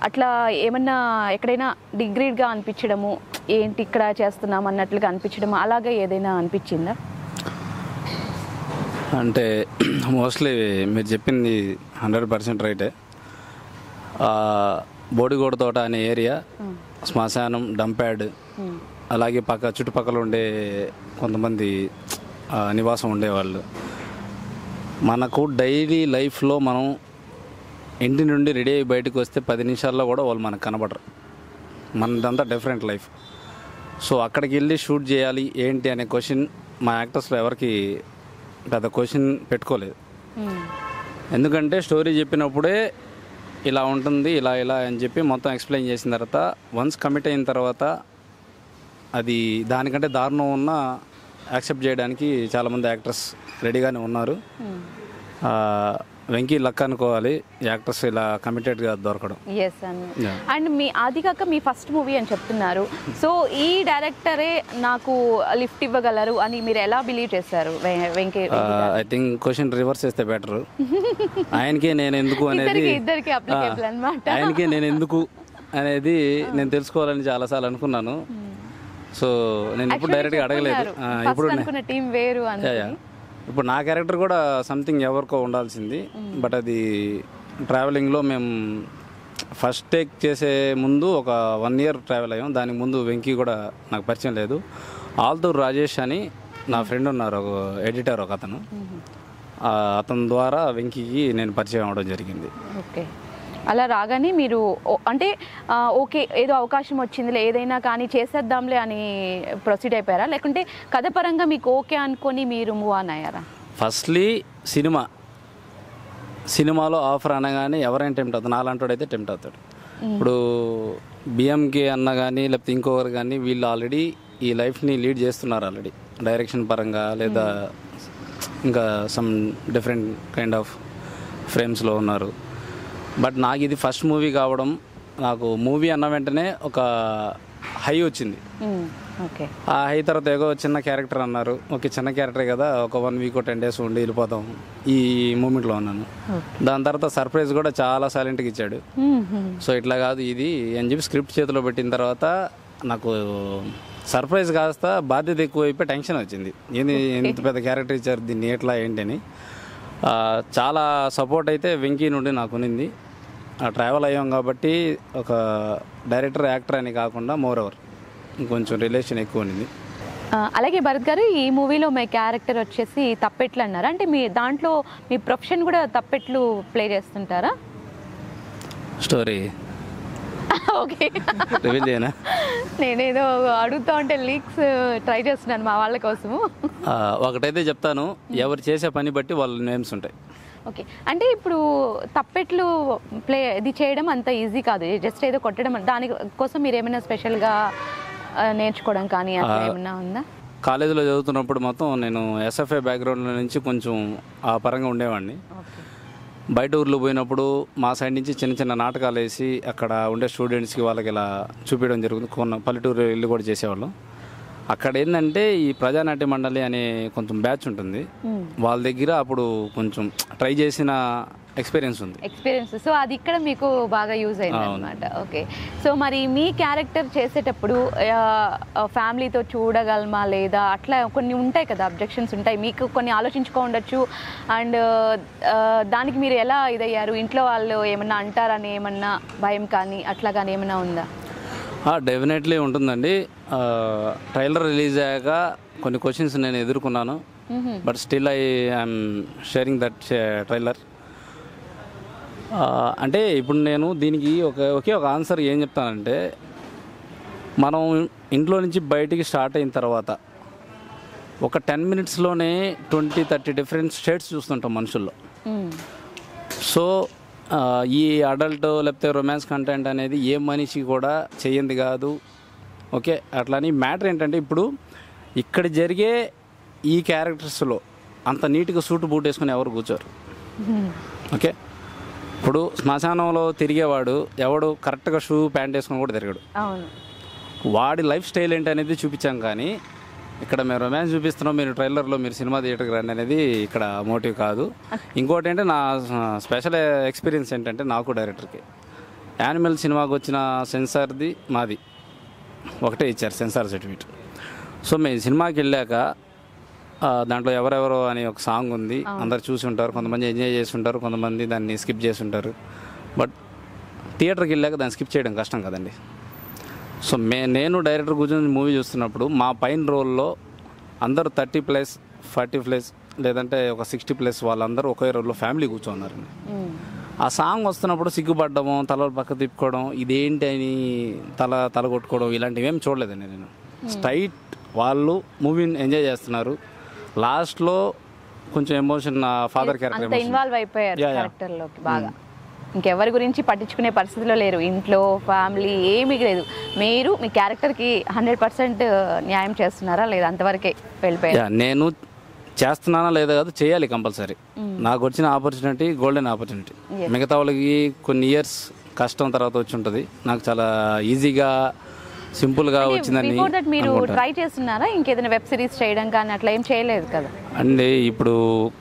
అట్లా ఏమన్నా ఎక్కడైనా డిగ్రీడ్గా అనిపించడము, ఏంటి ఇక్కడ చేస్తున్నాం అన్నట్లుగా అనిపించడం, అలాగే ఏదైనా అనిపించిందా? అంటే మోస్ట్లీ మీరు చెప్పింది 100% రైటే. బోడిగోడ తోట అనే ఏరియా, శ్మశానం, డంప్యాడ్, అలాగే చుట్టుపక్కల ఉండే కొంతమంది నివాసం ఉండేవాళ్ళు. మనకు డైలీ లైఫ్లో మనం ఇంటి నుండి రెడీ అయ్యి బయటకు వస్తే 10 నిమిషాల్లో కూడా వాళ్ళు మనకు కనబడరు. మనదంతా డిఫరెంట్ లైఫ్. సో అక్కడికి వెళ్ళి షూట్ చేయాలి ఏంటి అనే క్వశ్చన్ మా యాక్టర్స్లో ఎవరికి పెద్ద క్వశ్చన్ పెట్టుకోలేదు. ఎందుకంటే స్టోరీ చెప్పినప్పుడే ఇలా ఉంటుంది ఇలా ఇలా అని చెప్పి మొత్తం ఎక్స్ప్లెయిన్ చేసిన తర్వాత వన్స్ కమిట్ అయిన తర్వాత అది దానికంటే దారుణం ఉన్న యాక్సెప్ట్ చేయడానికి చాలామంది యాక్టర్స్ రెడీగానే ఉన్నారు. వెంకీ లక్ అనుకోవాలి యాక్టర్స్ ఇలా కమిటెడ్గా దొరకడం. ఎస్ అండ్ అది కాక మీ ఫస్ట్ మూవీ అని చెప్తున్నారు. సో ఈ డైరెక్టరే నాకు లిఫ్ట్ ఇవ్వగలరు అని మీరు ఎలా బిలీవ్ చేశారు Venky? I think question reverse చేస్తే బెటర్. ఆయనకే నేను ఎందుకు అనేది ఇద్దరికి అప్లికేబుల్ అన్నమాట. ఆయనకే నేను ఎందుకు అనేది నేను తెలుసుకోవాలని చాలాసార్లు అనుకున్నాను. సో నేను ఇప్పుడు డైరెక్ట్గా అడగలేదు. ఇప్పుడు టీం వేరు అని. ఇప్పుడు నా క్యారెక్టర్ కూడా సంథింగ్ ఎవరికో ఉండాల్సింది. బట్ అది ట్రావెలింగ్లో మేము ఫస్ట్ టేక్ చేసే ముందు ఒక 1 year ట్రావెల్ అయ్యాం. దానికి ముందు వెంకీ కూడా నాకు పరిచయం లేదు. ఆల్తూర్ రాజేష్ అని నా ఫ్రెండ్ ఉన్నారు, ఒక ఎడిటర్ ఒక అతను. అతని ద్వారా వెంకీకి నేను పరిచయం అవ్వడం జరిగింది. ఓకే, అలా రాగానే మీరు అంటే ఓకే ఏదో అవకాశం వచ్చిందిలే ఏదైనా కానీ చేసేద్దాంలే అని ప్రొసీడ్ అయిపోయారా, లేకుంటే కథ పరంగా మీకు ఓకే అనుకొని మీరు మూవ్ ఆన్ అయ్యారా? ఫస్ట్లీ సినిమాలో ఆఫర్ అనగానే ఎవరైనా టెంప్ట్ అవుతాడు. నాలాంటోడైతే టెంప్ట్ అవుతాడు. ఇప్పుడు బిఎంకే అన్న కానీ లేకపోతే ఇంకొకరు కానీ వీళ్ళు ఆల్రెడీ ఈ లైఫ్ని లీడ్ చేస్తున్నారు ఆల్రెడీ డైరెక్షన్ పరంగా, లేదా ఇంకా సమ్ డిఫరెంట్ కైండ్ ఆఫ్ ఫ్రేమ్స్లో ఉన్నారు. బట్ నాకు ఇది ఫస్ట్ మూవీ కావడం, నాకు మూవీ అన్న వెంటనే ఒక హై వచ్చింది. ఆ హై తర్వాత ఏదో చిన్న క్యారెక్టర్ అన్నారు. ఓకే చిన్న క్యారెక్టరే కదా, ఒక 1 week 10 days ఉండి వెళ్ళిపోతాం, ఈ మూమెంట్లో ఉన్నాను. దాని తర్వాత సర్ప్రైజ్ కూడా చాలా సైలెంట్గా ఇచ్చాడు. సో ఇట్లా కాదు ఇది అని చెప్పి స్క్రిప్ట్ చేతిలో పెట్టిన తర్వాత నాకు సర్ప్రైజ్ కాస్త బాధ్యత ఎక్కువైపోయి టెన్షన్ వచ్చింది. ఎంత పెద్ద క్యారెక్టర్ ఇచ్చారు, దీన్ని ఎట్లా ఏంటి అని. చాలా సపోర్ట్ అయితే వెంకీ నుండి నాకు ఉన్నింది. ట్రావెల్ అయ్యాం కాబట్టి ఒక డైరెక్టర్ యాక్టర్ అని కాకుండా మోర్ ఓవర్ ఇంకొంచెం రిలేషన్ ఎక్కువ ఉన్నింది. అలాగే భరత్ గారు, ఈ మూవీలో మీ క్యారెక్టర్ వచ్చేసి తప్పెట్లు అన్నారు. అంటే మీ దాంట్లో మీ ప్రొఫెషన్ కూడా తప్పెట్లు ప్లే చేస్తుంటారా? స్టోరీ ఓకే, రివీల్ చేయనా? నేనేదో అడుగుతా ఉంటే లీక్స్ ట్రై చేస్తున్నాను మా వాళ్ళ కోసము. ఒకటైతే చెప్తాను, ఎవరు చేసే పని బట్టి వాళ్ళ నేమ్స్ ఉంటాయి. ఓకే, అంటే ఇప్పుడు తప్పెట్లు ప్లే ఇది చేయడం అంత ఈజీ కాదు, జస్ట్ ఏదో కొట్టడం. దానికోసం మీరు ఏమైనా స్పెషల్గా నేర్చుకోవడం కానీ అట్లా ఏమైనా ఉందా? కాలేజీలో చదువుతున్నప్పుడు మొత్తం నేను ఎస్ఎఫ్ఐ బ్యాక్గ్రౌండ్ నుంచి కొంచెం ఆ పరంగా ఉండేవాడిని. బయట ఊర్లో పోయినప్పుడు మా సైడ్ నుంచి చిన్న చిన్న నాటకాలు వేసి అక్కడ ఉండే స్టూడెంట్స్కి వాళ్ళకి ఇలా చూపించడం జరుగుతుంది. కొన్ని పల్లెటూరు వెళ్ళి కూడా చేసేవాళ్ళం. అక్కడ ఏంటంటే ఈ ప్రజానాట్య మండలి అనే కొంచెం బ్యాచ్ ఉంటుంది, వాళ్ళ దగ్గర అప్పుడు కొంచెం ట్రై చేసిన ఎక్స్పీరియన్స్. సో అది ఇక్కడ మీకు బాగా యూజ్ అయింది అనమాట. ఓకే, సో మరి మీ క్యారెక్టర్ చేసేటప్పుడు ఫ్యామిలీతో చూడగలమా లేదా అట్లా కొన్ని ఉంటాయి కదా, అబ్జెక్షన్స్ ఉంటాయి, మీకు కొన్ని ఆలోచించుకోండొచ్చు. అండ్ దానికి మీరు ఎలా ఇదయ్యారు? ఇంట్లో వాళ్ళు ఏమన్నా అంటారని ఏమన్నా భయం కానీ అట్లా కానీ ఏమైనా ఉందా? డెఫినెట్లీ ఉంటుందండి. ట్రైలర్ రిలీజ్ అయ్యాక కొన్ని క్వశ్చన్స్ నేను ఎదుర్కొన్నాను. But still I'm sharing that trailer. అంటే ఇప్పుడు నేను దీనికి ఒకే ఒక ఆన్సర్ ఏం చెప్తానంటే, మనం ఇంట్లో నుంచి బయటికి స్టార్ట్ అయిన తర్వాత ఒక 10 minutesలోనే 20-30 డిఫరెంట్ షేడ్స్ చూస్తుంటాం మనుషుల్లో. సో ఈ అడల్ట్ లేకపోతే రొమాన్స్ కంటెంట్ అనేది ఏ మనిషి కూడా చెయ్యింది కాదు. ఓకే, అట్లని మ్యాటర్ ఏంటంటే ఇప్పుడు ఇక్కడ జరిగే ఈ క్యారెక్టర్స్లో అంత నీట్గా సూట్ బూట్ వేసుకుని ఎవరు కూర్చోరు. ఓకే, ఇప్పుడు శ్మశానంలో తిరిగేవాడు ఎవడు కరెక్ట్గా షూ ప్యాంట్ వేసుకుని కూడా తిరగడు. వాడి లైఫ్ స్టైల్ ఏంటి అనేది చూపించాం. కానీ ఇక్కడ మేము రొమాన్స్ చూపిస్తున్నాం, మీరు ట్రైలర్లో మీరు సినిమా థియేటర్కి రండి అనేది ఇక్కడ మోటివ్ కాదు. ఇంకోటి ఏంటంటే నా స్పెషల్ ఎక్స్పీరియన్స్ ఏంటంటే, నాకు డైరెక్టర్కి యానిమల్ సినిమాకి వచ్చిన సెన్సార్ది మాది ఒకటే ఇచ్చారు, సెన్సార్ సర్టిఫికేట్. సో మేము సినిమాకి వెళ్ళాక దాంట్లో ఎవరెవరో అని ఒక సాంగ్ ఉంది, అందరు చూసి ఉంటారు, కొంతమంది ఎంజాయ్ చేసి ఉంటారు, కొంతమంది దాన్ని స్కిప్ చేసి ఉంటారు. బట్ థియేటర్కి వెళ్ళాక దాన్ని స్కిప్ చేయడం కష్టం కదండి. సో నేను డైరెక్టర్ కూర్చొని మూవీ చూస్తున్నప్పుడు మా పైన రోల్లో అందరూ 30+ 40+ లేదంటే ఒక 60+ వాళ్ళందరూ ఒకే రోడ్లో ఫ్యామిలీ కూర్చోన్నారండి. ఆ సాంగ్ వస్తున్నప్పుడు సిగ్గుపడ్డము, తలలు పక్క తిప్పుకోవడం, ఇదేంటి అని తల కొట్టుకోవడం ఇలాంటివి ఏం చూడలేదండి నేను. స్ట్రైట్ వాళ్ళు మూవీని ఎంజాయ్ చేస్తున్నారు. లాస్ట్లో కొంచెం ఎమోషన్, ఫాదర్ క్యారెక్టర్ ఇన్వాల్వ్ అయిపోయారు క్యారెక్టర్లోకి బాగా. ఇంకెవరి గురించి పట్టించుకునే పరిస్థితిలో లేరు, ఇంట్లో ఫ్యామిలీ ఏమీ లేదు. మీరు మీ క్యారెక్టర్కి 100% న్యాయం చేస్తున్నారా లేదా అంతవరకే వెళ్ళిపోయారు? నేను చేస్తున్నానా లేదా కాదు, చేయాలి కంపల్సరీ. నాకు వచ్చిన ఆపర్చునిటీ గోల్డెన్ ఆపర్చునిటీ. మిగతా వాళ్ళకి కొన్ని ఇయర్స్ కష్టం తర్వాత వచ్చి ఉంటుంది, నాకు చాలా ఈజీగా సింపుల్గా వచ్చిందని. మీరు ట్రై చేస్తున్నారా ఇంకేదైనా వెబ్ సిరీస్ చేయడం కానీ అట్లా ఏం చేయలేదు కదా అండి? ఇప్పుడు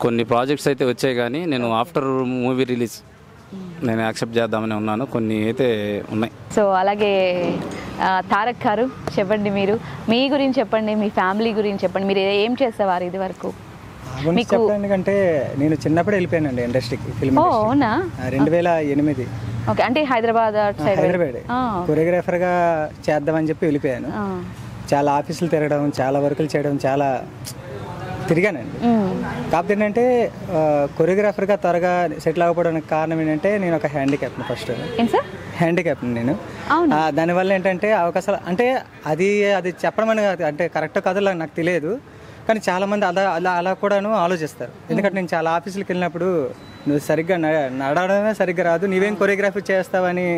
కొన్ని ప్రాజెక్ట్స్ అయితే వచ్చాయి కానీ నేను ఆఫ్టర్ మూవీ రిలీజ్ నేను యాక్సెప్ట్ చేద్దామని ఉన్నాను, కొన్ని అయితే ఉన్నాయి. సో అలాగే తారక్ గారు చెప్పండి, మీరు మీ గురించి చెప్పండి, మీ ఫ్యామిలీ గురించి చెప్పండి. మీరు ఏం చేసేవారు ఇది వరకు? చెప్పడానికంటే నేను చిన్నప్పుడు వెళ్ళిపోయానండి ఇండస్ట్రీకి, ఫిల్మ్. అవునా? 2008. ఓకే, అంటే హైదరాబాద్ కొరియోగ్రాఫర్గా చేద్దామని చెప్పి వెళ్ళిపోయాను. చాలా ఆఫీసులు తిరగడం, చాలా వర్కులు చేయడం, చాలా తిరిగానండి. కాకపోతే ఏంటంటే కొరియోగ్రాఫర్గా త్వరగా సెటిల్ అవ్వడానికి కారణం ఏంటంటే నేను ఒక హ్యాండిక్యాప్ని. ఫస్ట్ హ్యాండిక్యాప్ని నేను. దానివల్ల ఏంటంటే అవకాశాలు అంటే అది చెప్పడం అని అంటే కరెక్ట్ కాదు నాకు తెలియదు, కానీ చాలామంది అలా కూడాను ఆలోచిస్తారు. ఎందుకంటే నేను చాలా ఆఫీసులకు వెళ్ళినప్పుడు నువ్వు సరిగ్గా నడవడమే సరిగ్గా రాదు, నీవేం కొరియోగ్రఫీ చేస్తావని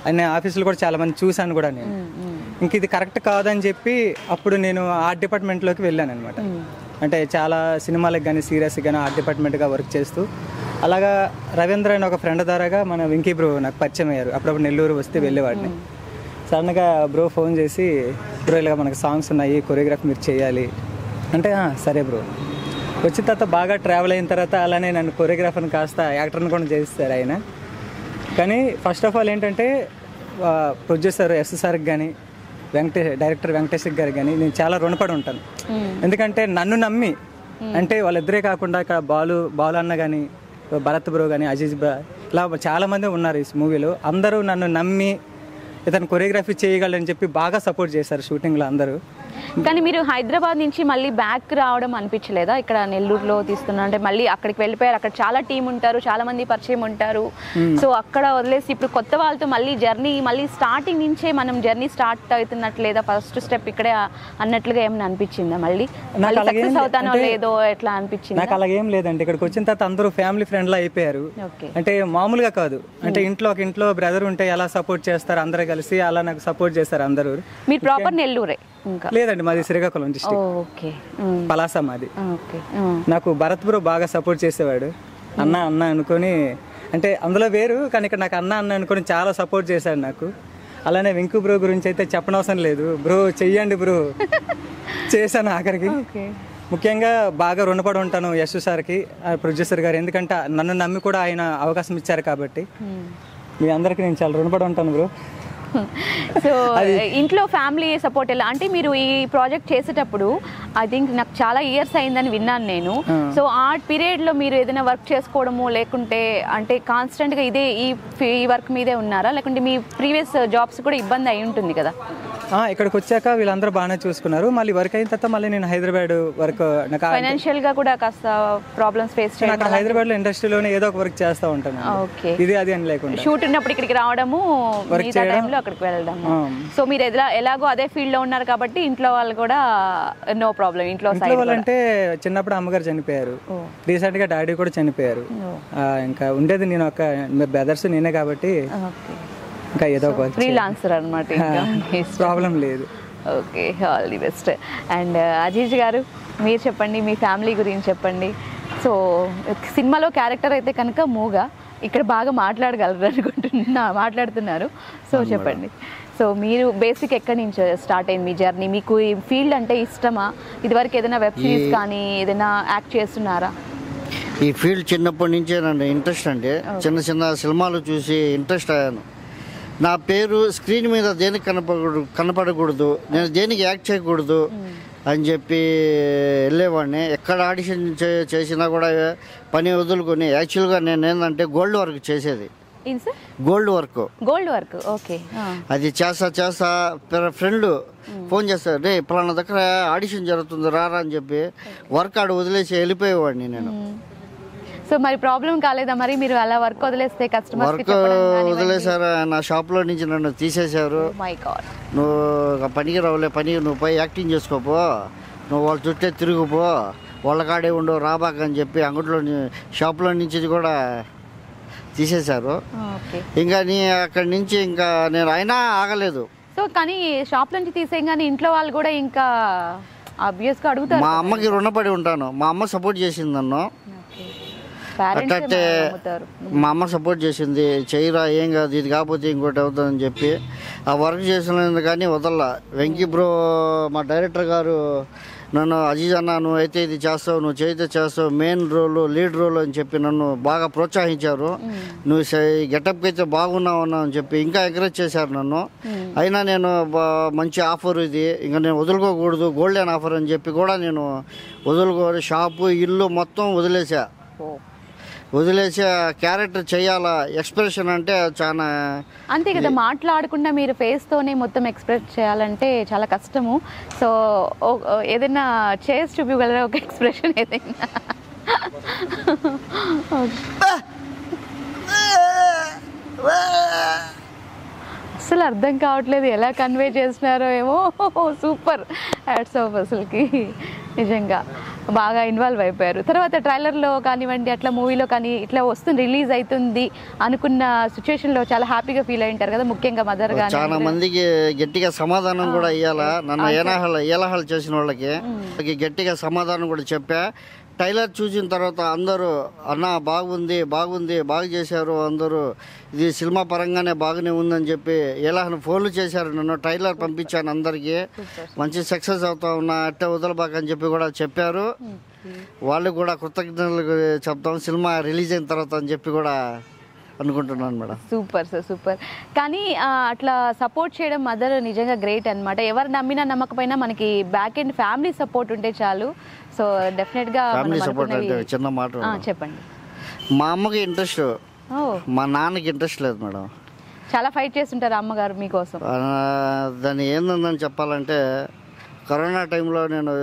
అనే ఆఫీసులు కూడా చాలామంది చూశాను కూడా నేను. ఇంక ఇది కరెక్ట్ కాదని చెప్పి అప్పుడు నేను ఆర్ట్ డిపార్ట్మెంట్లోకి వెళ్ళాను అనమాట. అంటే చాలా సినిమాలకు కానీ సీరియస్కి కానీ ఆర్ట్ డిపార్ట్మెంట్గా వర్క్ చేస్తూ అలాగా రవీంద్ర అని ఒక ఫ్రెండ్ ద్వారాగా మన వెంకీ బ్రో నాకు పరిచయం అయ్యారు. అప్పుడప్పుడు నెల్లూరు వస్తే వెళ్ళేవాడిని. సడన్గా బ్రో ఫోన్ చేసి, బ్రో ఇలాగ మనకు సాంగ్స్ ఉన్నాయి, కొరియోగ్రఫీ మీరు చేయాలి అంటే సరే బ్రో. వచ్చిన తర్వాత బాగా ట్రావెల్ అయిన తర్వాత అలానే నన్ను కొరియోగ్రాఫర్ని కాస్త యాక్టర్ని కూడా చేస్తారు ఆయన. కానీ ఫస్ట్ ఆఫ్ ఆల్ ఏంటంటే ప్రొడ్యూసర్ SSRకి కానీ డైరెక్టర్ వెంకటేష్ గారికి కానీ నేను చాలా రుణపడి ఉంటాను. ఎందుకంటే నన్ను నమ్మి, అంటే వాళ్ళిద్దరే కాకుండా ఇక్కడ బాలు అన్న కానీ, భరత్ బ్రో కానీ, అజీజ్ బ్రో, ఇలా చాలామంది ఉన్నారు ఈ మూవీలో. అందరూ నన్ను నమ్మి ఇతను కొరియోగ్రఫీ చేయగలని చెప్పి బాగా సపోర్ట్ చేశారు షూటింగ్లో అందరూ. కానీ మీరు హైదరాబాద్ నుంచి మళ్ళీ బ్యాక్ రావడం అనిపించలేదా? ఇక్కడ నెల్లూరులో తీస్తున్నా అంటే మళ్ళీ అక్కడికి వెళ్ళిపోయారు, అక్కడ చాలా టీం ఉంటారు, చాలా మంది పరిచయం ఉంటారు. సో అక్కడ వదిలేసి ఇప్పుడు కొత్త వాళ్ళతో మళ్ళీ స్టార్టింగ్ నుంచే మనం జర్నీ స్టార్ట్ అవుతున్నట్లు లేదా ఫస్ట్ స్టెప్ ఇక్కడే అన్నట్లుగా ఏమైనా అనిపించిందా? మళ్ళీ సక్సెస్ అవుతానో లేదో ఎట్లా అనిపించింది? నాకు అలాగేం లేదండి. ఇక్కడికి వచ్చిన తర్వాత అందరూ ఫ్యామిలీ ఫ్రెండ్లా అయిపోయారు. అంటే మామూలుగా కాదు, అంటే ఇంట్లో బ్రదర్ ఉంటే ఎలా సపోర్ట్ చేస్తారు అందరూ కలిసి, అలా నాకు సపోర్ట్ చేస్తారు అందరూ. మీరు ప్రాపర్ నెల్లూరే? లేదండి, మాది శ్రీకాకుళం డిస్ట్రిక్ట్, పలాస మాది. నాకు భరత్ బ్రో బాగా సపోర్ట్ చేసేవాడు. అన్న అనుకొని, అంటే అందులో వేరు కానీ ఇక్కడ నాకు అన్న అనుకొని చాలా సపోర్ట్ చేశాడు నాకు. అలానే వెంకు బ్రో గురించి అయితే చెప్పనవసరం లేదు. బ్రో చెయ్యండి బ్రో చేశాను ఆఖరికి. ముఖ్యంగా బాగా రుణపడి ఉంటాను SSRకి, ప్రొడ్యూసర్ గారు. ఎందుకంటే నన్ను నమ్మి కూడా ఆయన అవకాశం ఇచ్చారు కాబట్టి మీ అందరికీ నేను చాలా రుణపడి ఉంటాను బ్రో. సో ఇంట్లో ఫ్యామిలీ సపోర్ట్ ఎలా అంటే మీరు ఈ ప్రాజెక్ట్ చేసేటప్పుడు ఐ థింక్ నాకు చాలా ఇయర్స్ అయిందని విన్నాను నేను. సో ఆ పీరియడ్లో మీరు ఏదైనా వర్క్ చేసుకోవడము లేకుంటే అంటే కాన్స్టెంట్గా ఈ వర్క్ మీదే ఉన్నారా, లేకుంటే మీ ప్రీవియస్ జాబ్స్ కూడా ఇబ్బంది అయి ఉంటుంది కదా? ఇక్కడికి వచ్చాక వీళ్ళందరూ బాగానే చూసుకున్నారు. మళ్ళీ వర్క్ అయిన తర్వాత మళ్ళీ నేను హైదరాబాద్ వర్క్, ఫైనాన్షియల్ గా కూడా కాస్త ప్రాబ్లమ్స్ ఫేస్ చేయాలి. హైదరాబాద్ లో ఇండస్ట్రీలోనే ఏదో ఒక వర్క్ చేస్తూ ఉంటాను. ఇది అది అని లేకుండా షూట్ ఉన్నప్పుడు ఇక్కడికి రావడము, మిగతా టైంలో అక్కడికి వెళ్ళడం. సో మీరు ఎలాగో అదే ఫీల్డ్ లో ఉన్నారు కాబట్టి ఇంట్లో వాళ్ళు కూడా నో ప్రాబ్లం. ఇంట్లో అంటే చిన్నప్పుడు అమ్మగారు చనిపోయారు, రీసెంట్ గా డాడీ కూడా చనిపోయారు. ఇంకా ఉండేది నేను ఒక బ్రదర్స్ నేనే కాబట్టి ఇంకా ఏదో ఒక ఫ్రీలాన్సర్ అన్నమాట, ప్రాబ్లం లేదు. Okay, all the best. And Aziz గారు మీరు చెప్పండి, మీ ఫ్యామిలీ గురించి చెప్పండి. సో సినిమాలో క్యారెక్టర్ అయితే కనుక మూగా, ఇక్కడ బాగా మాట్లాడుతున్నారు. సో చెప్పండి, సో మీరు బేసిక్ ఎక్కడి నుంచి స్టార్ట్ అయింది మీ జర్నీ? మీకు ఈ ఫీల్డ్ అంటే ఇష్టమా? ఇదివరకు ఏదైనా వెబ్ సిరీస్ కానీ ఏదైనా యాక్ట్ చేస్తున్నారా? ఈ ఫీల్డ్ చిన్నప్పటి నుంచే నన్ను ఇంట్రెస్ట్ అండి. చిన్న సినిమాలు చూసి ఇంట్రెస్ట్ అయ్యాను. నా పేరు స్క్రీన్ మీద దేనికి కనపడకూడదు, నేను దేనికి యాక్ట్ చేయకూడదు అని చెప్పి వెళ్ళేవాడిని. ఎక్కడ ఆడిషన్ చేసినా కూడా పని వదులుకొని, యాక్చువల్గా నేను ఏంటంటే గోల్డ్ వర్క్ చేసేది. ఏం sir? Gold work. Gold work, okay. అది చేస్తా ఫ్రెండ్ ఫోన్ చేస్తాడు, రే పలానా దగ్గర ఆడిషన్ జరుగుతుంది రారా అని చెప్పి వర్క్ ఆడ వదిలేసి వెళ్ళిపోయేవాడిని నేను. సో మరి ప్రాబ్లం కాలేదా మరి మీరు అలా వర్క్ వదిలేస్తే కస్టమర్స్ వర్క్ వదిలేసారు, నా షాప్లో నుంచి నన్ను తీసేశారు. My God. నువ్వు పనికి రావులే, నువ్వు పోయి యాక్టింగ్ చేసుకోపో, నువ్వు వాళ్ళ చుట్టే తిరుగుపో, వాళ్ళ కాడే ఉండు రాబాక అని చెప్పి అంగట్లో షాప్లో నుంచి కూడా తీసేశారు. ఇంకా అక్కడి నుంచి ఇంకా నేను అయినా ఆగలేదు. సో కానీ షాప్ నుంచి తీసేయగానే ఇంట్లో వాళ్ళు కూడా ఇంకా ఆబ్వియస్గా అడుగుతారు. మా అమ్మకి రుణపడి ఉంటాను, మా అమ్మ సపోర్ట్ చేసింది నన్ను. అట్టే మా అమ్మ సపోర్ట్ చేసింది, చేయరా ఏం కాదు ఇది కాకపోతే ఇంకోటి అవుతుందని చెప్పి ఆ వర్క్ చేసినందుకు కానీ వదల్లా. వెంకీ బ్రో మా డైరెక్టర్ గారు నన్ను అజీజ్ అన్న నువ్వు అయితే ఇది చేస్తావు, నువ్వు చేయితే చేస్తావు, మెయిన్ రోల్ లీడ్ రోల్ అని చెప్పి నన్ను బాగా ప్రోత్సహించారు. నువ్వు గెటప్కి అయితే బాగున్నావు అన్నా అని చెప్పి ఇంకా ఎంకరేజ్ చేశారు నన్ను. అయినా నేను మంచి ఆఫర్ ఇది, ఇంకా నేను వదులుకోకూడదు, గోల్డెన్ ఆఫర్ అని చెప్పి కూడా నేను వదులుకోడు, షాపు ఇల్లు మొత్తం వదిలేసా. క్యారెక్టర్ చేయాలా, ఎక్స్ప్రెషన్ అంటే చాలా అంతే కదా, మాట్లాడకుండా మీరు ఫేస్ తోనే మొత్తం ఎక్స్ప్రెస్ చేయాలంటే చాలా కష్టము. సో ఏదైనా చేసి చూపించగలరా ఒక ఎక్స్ప్రెషన్ ఏదైనా? అసలు అర్థం కావట్లేదు ఎలా కన్వే చేస్తున్నారో ఏమో. సూపర్, హ్యాట్స్ ఆఫ్ అసలుకి, నిజంగా బాగా ఇన్వాల్వ్ అయిపోయారు. తర్వాత ట్రైలర్లో కానివ్వండి, అట్లా మూవీలో కానీ ఇట్లా వస్తుంది, రిలీజ్ అవుతుంది అనుకున్న సిచ్యువేషన్లో చాలా హ్యాపీగా ఫీల్ అయి ఉంటారు కదా, ముఖ్యంగా మదర్ గారు. చాలా మందికి గట్టిగా సమాధానం కూడా ఇవ్వాలా, నన్ను ఏలహాలు చేసిన వాళ్ళకి గట్టిగా సమాధానం కూడా చెప్పా. ట్రైలర్ చూసిన తర్వాత అందరూ అన్న బాగుంది బాగా చేశారు, అందరూ ఇది సినిమా పరంగానే బాగానే ఉందని చెప్పి ఎలా ఫోన్లు చేశారు నన్ను. ట్రైలర్ పంపించాను అందరికీ, మంచి సక్సెస్ అవుతా ఉన్నా అట్టే వదలబాకని చెప్పి కూడా చెప్పారు. వాళ్ళు కూడా కృతజ్ఞతలు చెప్తాం సినిమా రిలీజ్ అయిన తర్వాత అని చెప్పి కూడా అనుకుంటున్నాను మేడం. Super sir, super. కానీ అట్లా సపోర్ట్ చేయడం మదర్ నిజంగా గ్రేట్ అనమాట. ఎవరు నమ్మినా నమ్మకపోయినా మనకి బ్యాక్ ఎండ్ ఫ్యామిలీ సపోర్ట్ ఉంటే చాలు. సో డెఫినెట్గా ఫ్యామిలీ సపోర్ట్ అంటే చిన్న మాట చెప్పండి. మా అమ్మకి ఇంట్రెస్ట్, మా నాన్నకి ఇంట్రెస్ట్ లేదు మేడం. చాలా ఫైట్ చేస్తుంటారు అమ్మగారు మీకోసం. దాన్ని ఏందని చెప్పాలంటే కరోనా టైంలో నేను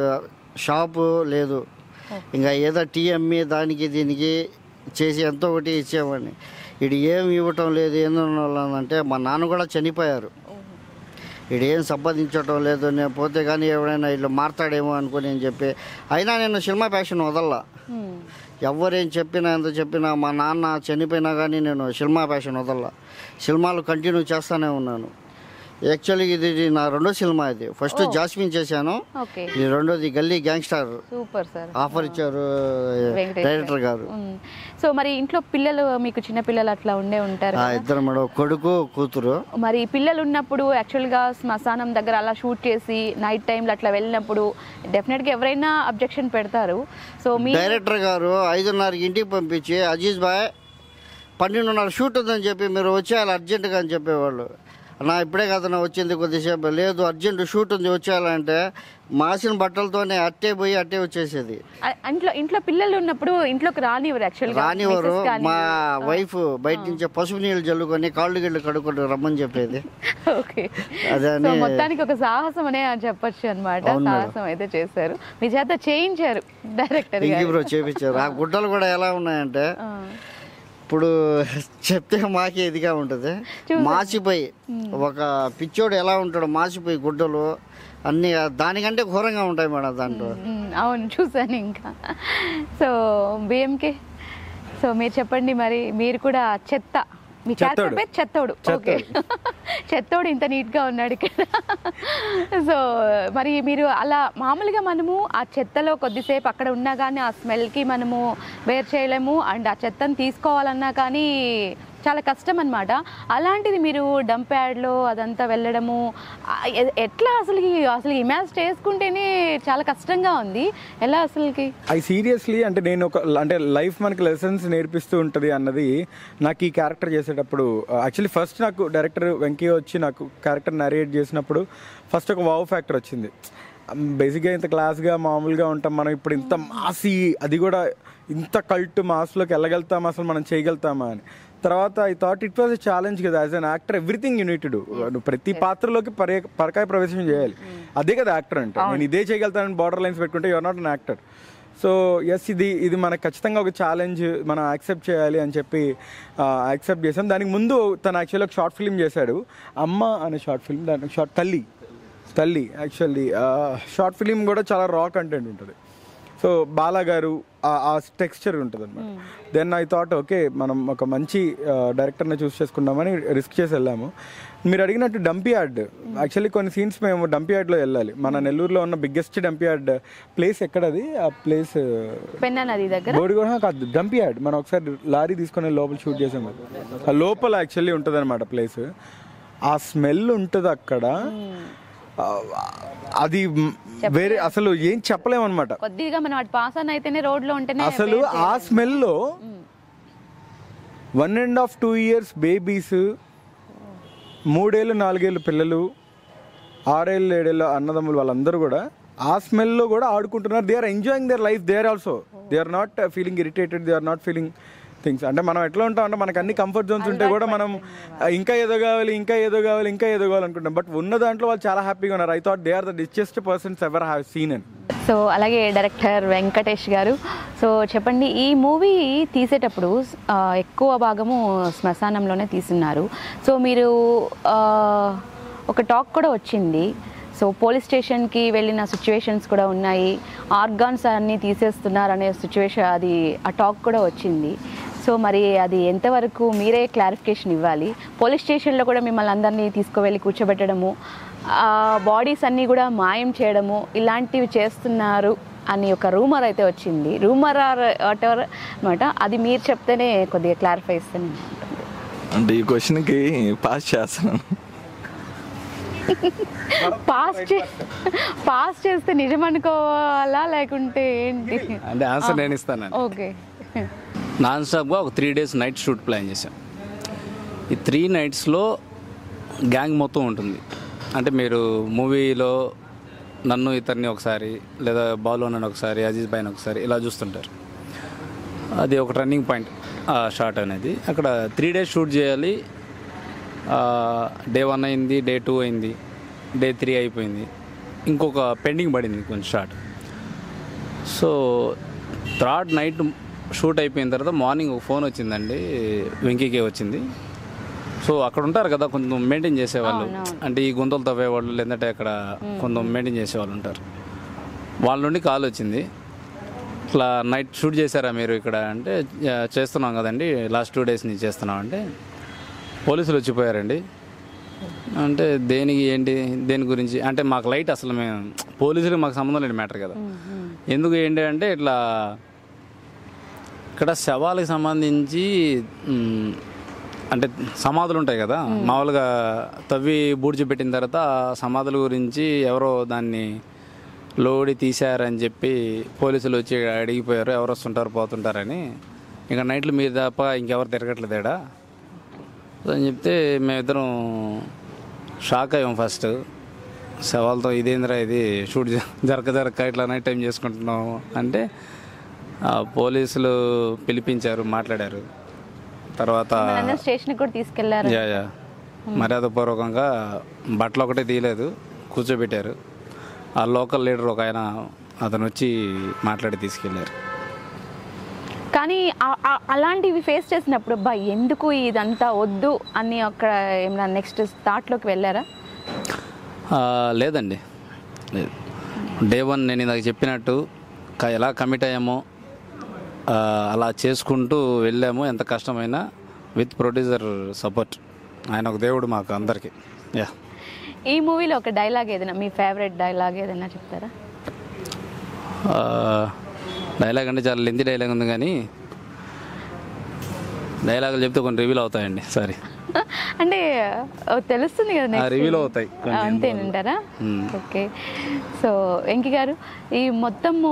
షాపు లేదు, ఇంకా ఏదో టీ అమ్మి దానికి దీనికి చేసి ఎంతో ఒకటి ఇచ్చేవాడిని. ఇది ఏం ఇవ్వటం లేదు, ఏంటంటే మా నాన్న కూడా చనిపోయారు, ఇది ఏం సంపాదించటం లేదు, నేను పోతే కానీ ఎవడైనా ఇట్లా మారుతాడేమో అనుకుని అని చెప్పి అయినా నేను సినిమా ప్యాషన్ వదల్లా. ఎవరేం చెప్పినా ఎంత చెప్పినా మా నాన్న చనిపోయినా కానీ నేను సినిమా ప్యాషన్ వదల్లా, సినిమాలు కంటిన్యూ చేస్తూనే ఉన్నాను. యాక్చువల్లీ ఇది నా రెండో సినిమా. ఇది ఫస్ట్ జాస్మిన్ చేశాను, ఇది రెండోది గల్లీ గ్యాంగ్స్టర్. సూపర్ సార్, ఆఫర్ ఇచ్చారు డైరెక్టర్ గారు. సో మరి ఇంట్లో పిల్లలు, మీకు చిన్న పిల్లలు అట్లా ఉండే ఉంటారు? ఇద్దరు మేడం, కొడుకు కూతురు. మరి పిల్లలు ఉన్నప్పుడు యాక్చువల్గా శ్మశానం దగ్గర అలా షూట్ చేసి నైట్ టైంలో అట్లా వెళ్ళినప్పుడు డెఫినెట్గా ఎవరైనా అబ్జెక్షన్ పెడతారు. సో మీ డైరెక్టర్ గారు 5:30కి ఇంటికి పంపించి అజీజ్ బాయ్ 12:30 షూట్ ఉందని చెప్పి మీరు వచ్చేయాలి అర్జెంటుగా అని చెప్పేవాళ్ళు. నా ఇప్పుడే కదా వచ్చింది కొద్దిసేపు, లేదు అర్జెంట్ షూట్ ఉంది వచ్చేయాలంటే మాసిన బట్టలతోనే అట్టే పోయి అట్టే వచ్చేసేది. ఇంట్లో పిల్లలు ఉన్నప్పుడు ఇంట్లోకి రానివ్వరు, యాక్చువల్గా రానివ్వరు. మా వైఫ్ బయట నుంచి పసుపు నీళ్ళు జల్లుకొని కాళ్ళు గిళ్ళు కడుక్కొని రమ్మని చెప్పేది. అదే మొత్తానికి ఒక సాహసం అనే చెప్పొచ్చు అనమాట. సాహసం అయితే చేశారు, మీ చేత చేయించారు డైరెక్టర్ గారు, చేయించారు. ఆ గుడ్డలు కూడా ఎలా ఉన్నాయంటే ఇప్పుడు చెప్తే మాకే ఇదిగా ఉంటుంది, మాసిపోయి ఒక పిచ్చోడు ఎలా ఉంటాడు మాసిపోయి గుడ్డలు అన్నీ దానికంటే ఘోరంగా ఉంటాయి మేడం దాంట్లో. అవును చూసాను. ఇంకా సో బిఎంకే, సో మీరు చెప్పండి మరి, మీరు కూడా చెత్త, మీ క్యారెక్టర్ పేరు చెత్తోడు. ఓకే, చెత్తోడు ఇంత నీట్గా ఉన్నాడు ఇక్కడ. సో మరి మీరు అలా మామూలుగా మనము ఆ చెత్తలో కొద్దిసేపు అక్కడ ఉన్నా కానీ ఆ స్మెల్కి మనము వేర్ చేయలేము, అండ్ ఆ చెత్తను తీసుకోవాలన్నా కానీ చాలా కష్టం అనమాట. అలాంటిది మీరు డంప్ యార్డ్లో అదంతా వెళ్ళడము ఎట్లా అసలు ఇమాజ్ చేసుకుంటేనే చాలా కష్టంగా ఉంది, ఎలా అసలుకి? సీరియస్లీ అంటే నేను అంటే లైఫ్ మనకి లెసన్స్ నేర్పిస్తూ ఉంటుంది అన్నది నాకు ఈ క్యారెక్టర్ చేసేటప్పుడు యాక్చువల్లీ ఫస్ట్ నాకు డైరెక్టర్ వెంకీ వచ్చి నాకు క్యారెక్టర్ నరేట్ చేసినప్పుడు ఫస్ట్ ఒక వావ్ ఫ్యాక్టర్ వచ్చింది. బేసిక్గా ఇంత క్లాస్గా మామూలుగా ఉంటాం మనం, ఇప్పుడు ఇంత మాసి, అది కూడా ఇంత కల్ట్ మాస్లోకి వెళ్ళగలుగుతామా, అసలు మనం చేయగలుగుతామా అని. తర్వాత I thought it was a challenge కదా as an actor everything you need to do. నువ్వు ప్రతి పాత్రలోకి పరకాయ ప్రవేశం చేయాలి, అదే కదా యాక్టర్ అంటే. నేను ఇదే చేయగలుగుతానని బార్డర్ లైన్స్ పెట్టుకుంటే you are not an actor. So yes, ఇది మనకు ఖచ్చితంగా ఒక ఛాలెంజ్, మనం యాక్సెప్ట్ చేయాలి అని చెప్పి యాక్సెప్ట్ చేసాం. దానికి ముందు తను యాక్చువల్లీ ఒక షార్ట్ ఫిల్మ్ చేశాడు, అమ్మ అనే షార్ట్ ఫిల్మ్. దాని తల్లి యాక్చువల్లీ షార్ట్ ఫిలిం కూడా చాలా రా కంటెంట్ ఉంటుంది. సో బాలా గారు ఆ టెక్స్చర్ ఉంటుంది అనమాట. దెన్ ఐ థాట్ ఓకే, మనం ఒక మంచి డైరెక్టర్ని చూస్ చేసుకున్నామని రిస్క్ చేసి వెళ్ళాము. మీరు అడిగినట్టు డంప్ యార్డ్, యాక్చువల్లీ కొన్ని సీన్స్ మేము డంప్ యార్డ్లో వెళ్ళాలి. మన నెల్లూరులో ఉన్న బిగ్గెస్ట్ డంప్ యార్డ్ ప్లేస్ ఎక్కడది? ఆ ప్లేస్ పెన్నా నది దగ్గర బోడిగూడ కాదు, డంప్ యార్డ్. మనం ఒకసారి లారీ తీసుకొని లోపల షూట్ చేసాము. ఆ లోపల యాక్చువల్లీ ఉంటుంది అనమాట ప్లేస్. ఆ స్మెల్ ఉంటుంది అక్కడ, అది వేరే అసలు ఏం చెప్పలేము అనమాట. కొద్దిగా మనం అటు పాస్ అని అయితేనే రోడ్ లో ఉంటేనే అసలు ఆ స్మెల్ లో 1.5 2 years బేబీస్, 3 ఏళ్ళు 4 ఏళ్ళు పిల్లలు, 6 ఏళ్ళు 7 ఏళ్ళు అన్నదమ్ములు, వాళ్ళందరూ కూడా ఆ స్మెల్లో కూడా ఆడుకుంటున్నారు. They are enjoying their life there also. They are not feeling irritated, they are not feeling things. అంటే మనం ఎట్లా ఉంటాం అంటే మనకు అన్ని కంఫర్ట్ జోన్స్ ఉంటే కూడా మనం ఇంకా ఏదో కావాలి అనుకుంటాం. బట్ ఉన్న దాంట్లో వాళ్ళు చాలా హ్యాపీగా ఉన్నారు. I thought they are the richest persons ever have seen and. So అలాగే డైరెక్టర్ వెంకటేష్ గారు, సో చెప్పండి, ఈ మూవీ తీసేటప్పుడు ఎక్కువ భాగము శ్మశానంలోనే తీసున్నారు. సో మీరు ఒక టాక్ కూడా వచ్చింది, సో పోలీస్ స్టేషన్కి వెళ్ళిన సిచ్యువేషన్స్ కూడా ఉన్నాయి, ఆర్గాన్స్ అన్నీ తీసేస్తున్నారు అనే సిచ్యువేషన్, అది ఆ టాక్ కూడా వచ్చింది. సో మరి అది ఎంతవరకు మీరే క్లారిఫికేషన్ ఇవ్వాలి. పోలీస్ స్టేషన్లో కూడా మిమ్మల్ని అందరినీ తీసుకువెళ్ళి కూర్చోబెట్టడము, బాడీస్ అన్నీ కూడా మాయం చేయడము, ఇలాంటివి చేస్తున్నారు అని ఒక రూమర్ అయితే వచ్చింది. రూమర్ వాట్ ఎవర్ అనమాట, అది మీరు చెప్తేనే కొద్దిగా క్లారిఫై ఇస్తాను. అంటే ఈ క్వశ్చన్కి పాస్ చేస్తున్నాను. పాస్ చేస్తే నిజం అనుకోవాలా లేకుంటే ఏంటి అంటే ఆన్సర్ నేను ఇస్తాను. ఓకే, నాన్ స్టాప్గా ఒక 3 days నైట్ షూట్ ప్లాన్ చేశాం. ఈ 3 nights గ్యాంగ్ మొత్తం ఉంటుంది. అంటే మీరు మూవీలో నన్ను ఇతన్ని ఒకసారి, లేదా బాలు నన్ను ఒకసారి, అజీజ్ భాయ్ని ఒకసారి ఇలా చూస్తుంటారు. అది ఒక టర్నింగ్ పాయింట్ ఆ షాట్ అనేది. అక్కడ 3 days షూట్ చేయాలి. Day 1 అయింది, Day 2 అయింది, Day 3 అయిపోయింది, ఇంకొక పెండింగ్ పడింది కొంచెం shot. So 3rd night shoot అయిపోయిన తర్వాత మార్నింగ్ ఒక ఫోన్ వచ్చిందండి, వెంకీకే వచ్చింది. సో అక్కడ ఉంటారు కదా కొంచెం మెయింటైన్ చేసేవాళ్ళు, అంటే ఈ గుంతలు తవ్వేవాళ్ళు, లేదంటే అక్కడ కొంచెం మెయింటైన్ చేసేవాళ్ళు ఉంటారు. వాళ్ళ నుండి కాల్ వచ్చింది, ఇట్లా నైట్ షూట్ చేశారా మీరు ఇక్కడ అంటే, చేస్తున్నాం కదండి, లాస్ట్ 2 days నుంచి చేస్తున్నాం అంటే, పోలీసులు వచ్చిపోయారండి అంటే, దేనికి ఏంటి దేని గురించి అంటే, మాకు లైట్ అసలు మేము పోలీసులకు మాకు సంబంధం లేని మ్యాటర్ కదా. ఎందుకు ఏంటి అంటే, ఇట్లా ఇక్కడ శవాలకు సంబంధించి అంటే సమాధులు ఉంటాయి కదా, మామూలుగా తవ్వి బూడ్చిపెట్టిన తర్వాత సమాధుల గురించి ఎవరో దాన్ని లోడి తీశారని చెప్పి పోలీసులు వచ్చి అడిగిపోయారు, ఎవరు వస్తుంటారు పోతుంటారని. ఇంకా నైట్లు మీరు తప్ప ఇంకెవరు తిరగట్లేదు ఏడా అని చెప్తే మేమిద్దరం షాక్ అయ్యాం. ఫస్ట్ శవాలతో ఇదేంద్రా ఇది షూట్ జరక ఇట్లా నైట్ టైం చేసుకుంటున్నాం అంటే, పోలీసులు పిలిపించారు, మాట్లాడారు. తర్వాత స్టేషన్కి కూడా తీసుకెళ్లారు. మర్యాదపూర్వకంగా బట్టలు ఒకటే తీయలేదు, కూర్చోబెట్టారు. ఆ లోకల్ లీడర్ ఒక ఆయన అతను వచ్చి మాట్లాడి తీసుకెళ్లారు. కానీ అలాంటివి ఫేస్ చేసినప్పుడు అబ్బా ఎందుకు ఇదంతా వద్దు అని అక్కడ ఏమైనా నెక్స్ట్ థాట్లోకి వెళ్ళారా? లేదండి, లేదు. Day 1 నేను ఇందాక చెప్పినట్టు ఎలా కమిట్ అయ్యామో అలా చేసుకుంటూ వెళ్ళాము. ఎంత కష్టమైనా విత్ ప్రొడ్యూసర్ సపోర్ట్, ఆయన ఒక దేవుడు మాకు అందరికీ. యా, ఈ మూవీలో ఒక డైలాగ్ ఏదైనా, మీ ఫేవరెట్ డైలాగ్ ఏదైనా చెప్తారా? డైలాగ్ అంటే చాలా లెంతీ డైలాగ్ ఉంది, కానీ డైలాగులు చెప్తే కొన్ని రివీల్ అవుతాయండి. సారీ అంటే తెలుస్తుంది కదా, రివీల్ అవుతాయి అంతేనంటారా? ఓకే. సో వెంకీ గారు, ఈ మొత్తము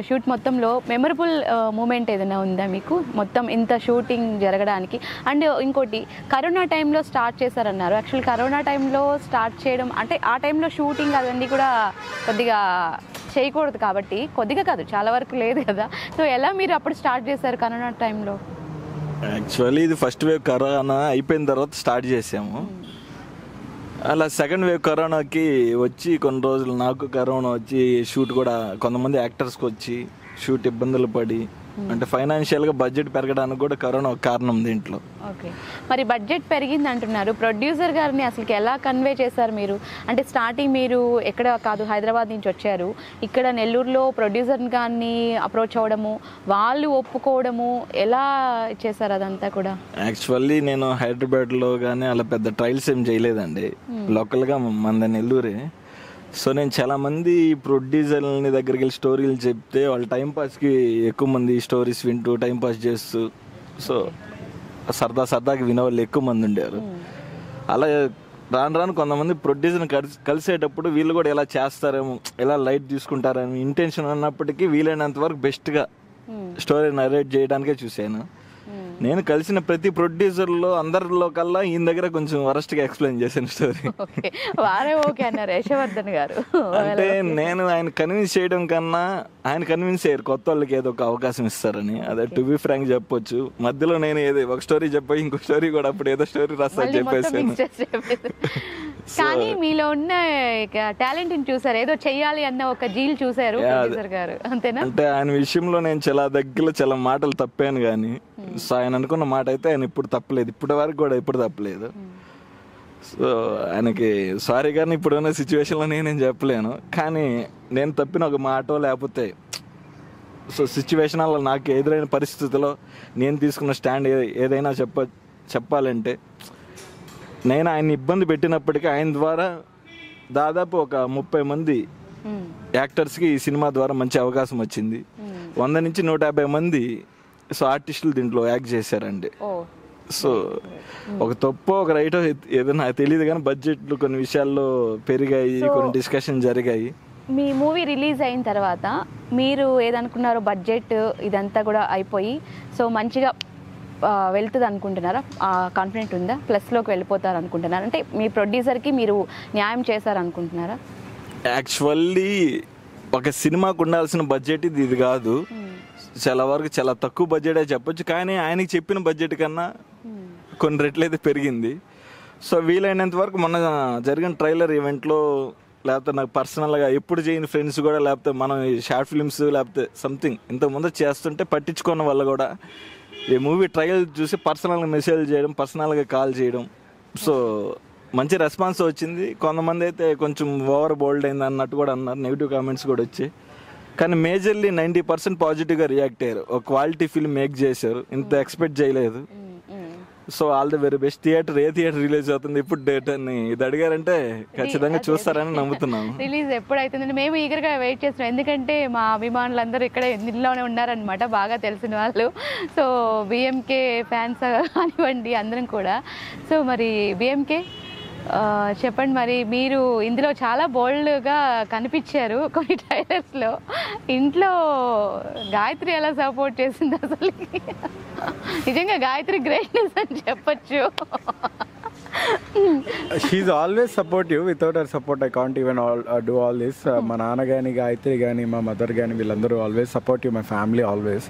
షూట్ మొత్తంలో మెమరబుల్ మూమెంట్ ఏదైనా ఉందా మీకు, మొత్తం ఇంత షూటింగ్ జరగడానికి? అండ్ ఇంకోటి, కరోనా టైంలో స్టార్ట్ చేశారన్నారు. యాక్చువల్ కరోనా టైంలో స్టార్ట్ చేయడం అంటే, ఆ టైంలో షూటింగ్ అవన్నీ కూడా కొద్దిగా చేయకూడదు కాబట్టి, కొద్దిగా కాదు చాలా వరకు లేదు కదా. సో ఎలా మీరు అప్పుడు స్టార్ట్ చేశారు కరోనా టైంలో? యాక్చువల్లీ ఇది ఫస్ట్ వేవ్ కరోనా అయిపోయిన తర్వాత స్టార్ట్ చేసాము. అలా సెకండ్ వేవ్ కరోనాకి వచ్చి కొన్ని రోజులు నాకు కరోనా వచ్చి షూట్ కూడా కొంతమంది యాక్టర్స్కి వచ్చి షూట్ ఇబ్బందులు పడి, అంటే ఫైనాన్షియల్గా బడ్జెట్ పెరగడానికి కూడా కరోనా ఒక కారణం దీంట్లో. ఓకే, మరి బడ్జెట్ పెరిగింది అంటున్నారు. ప్రొడ్యూసర్ గారిని అసలు ఎలా కన్వే చేశారు మీరు? అంటే స్టార్టింగ్ మీరు ఎక్కడ కాదు, హైదరాబాద్ నుంచి వచ్చారు, ఇక్కడ నెల్లూరులో ప్రొడ్యూసర్ గారిని అప్రోచ్ అవ్వడము, వాళ్ళు ఒప్పుకోవడము, ఎలా చేశారు అదంతా కూడా? యాక్చువల్లీ నేను హైదరాబాద్లో కానీ అలా పెద్ద ట్రయల్స్ ఏం చేయలేదండి, లోకల్గా మన నెల్లూరే. సో నేను చాలామంది ప్రొడ్యూసర్ని దగ్గరికి వెళ్ళి స్టోరీలు చెప్తే వాళ్ళు టైంపాస్కి ఎక్కువ మంది స్టోరీస్ వింటూ టైంపాస్ చేస్తూ, సో సరదాకి వినేవాళ్ళు ఎక్కువ మంది ఉండేవారు. అలా రాను కొంతమంది ప్రొడ్యూసర్ని కలిసేటప్పుడు వీళ్ళు కూడా ఎలా చేస్తారేమో, ఎలా లైట్ తీసుకుంటారేమో ఇంటెన్షన్ ఉన్నప్పటికీ వీలైనంత వరకు బెస్ట్గా స్టోరీ నరేట్ చేయడానికే చూశాను. నేను కలిసిన ప్రతి ప్రొడ్యూసర్లో అందరిలో కల్లా ఈయన దగ్గర కొంచెం వరస్ట్గా ఎక్స్ప్లెయిన్ చేశాను స్టోరీ. వారే ఓకే అన్నారు యశవర్ధన్ గారు. అంటే నేను ఆయన కన్విన్స్ చేయడం కన్నా ఆయన కన్విన్స్ అయ్యారు కొత్త వాళ్ళకి ఏదో ఒక అవకాశం ఇస్తారని. అదే టు బి ఫ్రాంక్ చెప్పొచ్చు, మధ్యలో నేను ఏదో ఒక స్టోరీ చెప్పి ఇంకో స్టోరీ కూడా అప్పుడు ఏదో స్టోరీ రాస్తా చెప్పేసాను. కానీ మీలో ఉన్న టాలెంట్ చూసారు, ఏదో చెయ్యాలి అన్న ఒక జీల్ చూసారు ప్రొడ్యూసర్ గారు, అంతేనా? అంటే ఆయన విషయంలో నేను చాలా దగ్గరలో చాలా మాటలు తప్పాను, కానీ సో ఆయన అనుకున్న మాట అయితే ఆయన ఇప్పుడు తప్పలేదు, ఇప్పటి వరకు కూడా ఎప్పుడు తప్పలేదు. సో ఆయనకి సారీ కానీ ఇప్పుడున్న సిచ్యువేషన్లో నేనేం చెప్పలేను, కానీ నేను తప్పిన ఒక మాటో లేకపోతే సో సిచ్యువేషన్లో నాకు ఎదురైన పరిస్థితుల్లో నేను తీసుకున్న స్టాండ్ ఏదైనా చెప్పాలంటే, నేను ఆయన ఇబ్బంది పెట్టినప్పటికీ ఆయన ద్వారా దాదాపు ఒక 30 మంది యాక్టర్స్కి ఈ సినిమా ద్వారా మంచి అవకాశం వచ్చింది. 100 నుంచి 150 మంది సో ఆర్టిస్టులు దీంట్లో యాక్ట్ చేశారండి. సో ఒక తప్పు ఒక రైటో ఏదో నాకు తెలియదు, కానీ బడ్జెట్లు కొన్ని విషయాల్లో పెరిగాయి, కొన్ని డిస్కషన్ జరిగాయి. మీ మూవీ రిలీజ్ అయిన తర్వాత మీరు ఏదనుకున్నారో బడ్జెట్ ఇదంతా కూడా అయిపోయి సో మంచిగా వెళ్తుంది అనుకుంటున్నారా? కాన్ఫిడెంట్ ఉందా? ప్లస్లోకి వెళ్ళిపోతారు అనుకుంటున్నారా? అంటే మీ ప్రొడ్యూసర్కి మీరు న్యాయం చేశారు అనుకుంటున్నారా? యాక్చువల్లీ ఒక సినిమాకు ఉండాల్సిన బడ్జెట్ ఇది కాదు, చాలా వరకు చాలా తక్కువ బడ్జెటే చెప్పొచ్చు, కానీ ఆయనకి చెప్పిన బడ్జెట్ కన్నా కొన్ని రెట్లయితే పెరిగింది. సో వీలైనంత వరకు మొన్న జరిగిన ట్రైలర్ ఈవెంట్లో, లేకపోతే నాకు పర్సనల్గా ఎప్పుడు చేయని ఫ్రెండ్స్ కూడా, లేకపోతే మనం షార్ట్ ఫిల్మ్స్ లేకపోతే సంథింగ్ ఇంతకుముందు చేస్తుంటే పట్టించుకున్న వాళ్ళు కూడా ఈ మూవీ ట్రయల్ చూసి పర్సనల్గా మెసేజ్ చేయడం, పర్సనల్గా కాల్ చేయడం, సో మంచి రెస్పాన్స్ వచ్చింది. కొంతమంది అయితే కొంచెం ఓవర్ బోల్డ్ అయింది అన్నట్టు కూడా అన్నారు, నెగిటివ్ కామెంట్స్ కూడా వచ్చాయి. కానీ మేజర్లీ 90% పాజిటివ్గా రియాక్ట్ అయ్యారు. ఒక క్వాలిటీ ఫిల్మ్ మేక్ చేశారు, ఇంత ఎక్స్పెక్ట్ చేయలేదు. So all the very best. Theatre A theatre release అవుతుంది ఇప్పుడు డేట్ అని ఇది అడిగారంటే ఖచ్చితంగా చూస్తారని నమ్ముతున్నాము. రిలీజ్ ఎప్పుడైతుందంటే మేము ఈగర్గా వెయిట్ చేస్తున్నాం, ఎందుకంటే మా అభిమానులందరూ ఇక్కడ ఇందులోనే ఉన్నారనమాట, బాగా తెలిసిన వాళ్ళు. సో బిఎంకే ఫ్యాన్స్ కానివ్వండి అందరం కూడా. సో మరి బిఎంకే చెప్పండి, మరి మీరు ఇందులో చాలా బోల్డ్గా కనిపించారు కొన్ని ట్రైలర్స్లో. ఇంట్లో గాయత్రి ఎలా సపోర్ట్ చేసింది అసలు? నిజంగా గాయత్రి గ్రేట్నెస్ అని చెప్పచ్చు. She always supportive. Without her support I can't even do all this. మా నాన్న కానీ, గాయత్రి కానీ, మా మదర్ కానీ, వీళ్ళందరూ always supportive, my family always.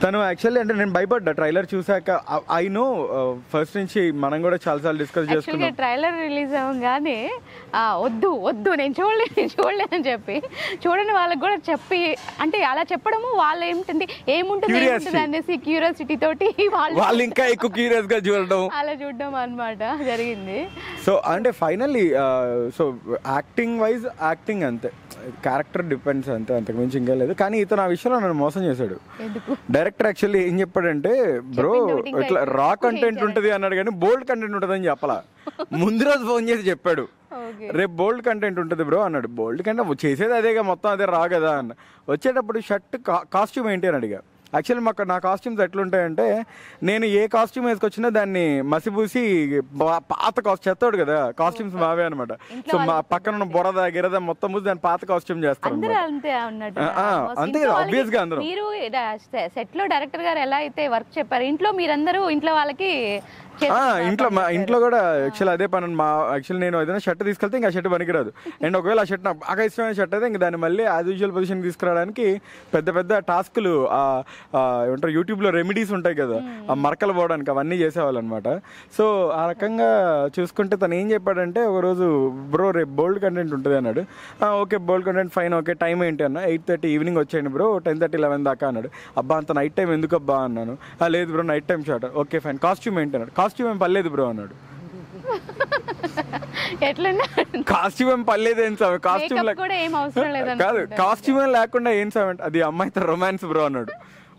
తను యాక్చువల్లీ అంటే నేను భయపడ్డా ట్రైలర్ చూసాక. ఐ నో ఫస్ట్ నుంచి మనం కూడా చాలాసార్లు డిస్కస్ చేసుకున్నాం. ట్రైలర్ రిలీజ్ అవ్వగానే వద్దు నేను చూడలేదని చెప్పి చూడని వాళ్ళకి కూడా చెప్పి, అంటే అలా చెప్పడము వాళ్ళు ఏముంటుంది అనేసి క్యూరియాసిటీ తోటి వాళ్ళు ఇంకా ఎక్కువ క్యూరియస్ గా చూడడం, అలా చూడడం అనమాట జరిగింది. సో అంటే finally so acting wise acting అంతే, క్యారెక్టర్ డిపెండ్స్ అంతే, అంతకు మించి ఇంకా లేదు. కానీ ఇతను ఆ విషయంలో నన్ను మోసం చేశాడు. డైరెక్టర్ యాక్చువల్లీ ఏం చెప్పాడంటే, బ్రో ఇట్లా రా కంటెంట్ ఉంటుంది అన్నాడు, కానీ బోల్డ్ కంటెంట్ ఉంటుంది అని చెప్పాలా. ముందు రోజు ఫోన్ చేసి చెప్పాడు, రేపు బోల్డ్ కంటెంట్ ఉంటుంది బ్రో అన్నాడు. బోల్డ్ కంటెంట్ చేసేది అదేగా, మొత్తం అదే రా కదా అన్న. వచ్చేటప్పుడు షర్ట్ కాస్ట్యూమ్ ఏంటి అని అడిగా. యాక్చువల్లీ నా కాస్ట్యూమ్స్ ఎట్లుంటాయంటే, నేను ఏ కాస్ట్యూమ్ వేసుకొచ్చినా దాన్ని మసిపూసి పాత చెత్తోడు కదా కాస్ట్యూమ్స్ మావే అనమాట. సో మా పక్కన బొరద గిరద మొత్తం పూసి దాన్ని పాత కాస్ట్యూమ్ చేస్తారు. అంతే కదా, ఆబ్వియస్ గా. అందరూ మీరు సెట్ లో డైరెక్టర్ గారు ఎలా అయితే వర్క్ చెప్పారు, ఇంట్లో మీరందరూ ఇంట్లో వాళ్ళకి మా ఇంట్లో కూడా యాక్చువల్ అదే పని. యాక్చువల్ నేను ఏదైనా షర్ట్ తీసుకెళ్తే ఇంకా షర్ట్ పనికిరాదు. అండ్ ఒకవేళ ఆ షర్ట్ నాకు బాగా ఇష్టమైన షర్ట్ అయితే ఇంకా దాన్ని మళ్ళీ యాజ్ యూజువల్ పొజిషన్ తీసుకురావడానికి పెద్ద పెద్ద టాస్క్లు ఏమంటారు యూట్యూబ్లో రెమెడీస్ ఉంటాయి కదా, ఆ మరకలు పోవడానికి అవన్నీ చేసేవాళ్ళు అనమాట. సో ఆ రకంగా చూసుకుంటే తను ఏం చెప్పాడంటే ఒకరోజు, బ్రో రేపు బోల్డ్ కంటెంట్ ఉంటుంది అన్నాడు. ఓకే బోల్డ్ కంటెంట్ ఫైన్, ఓకే టైం ఏంటి అన్న, 8:30 ఈవినింగ్ వచ్చేయండి బ్రో, 10:30 11 దాకా అన్నాడు. అబ్బా అంత నైట్ టైం ఎందుకు అబ్బా అన్నాను. లేదు bro night time short. Okay fine, costume ఏంటి అన్నాడు. కాస్ట్యూమ్ ఏం పర్లేదు బ్రో అన్నాడు. కాస్ట్యూమ్ ఏం పర్లేదు ఏం సార్, కాస్ట్యూమ్ కాదు, కాస్ట్యూమ్ ఏం లేకుండా ఏం సార్, అది అమ్మాయితో రొమాన్స్ బ్రో అన్నాడు.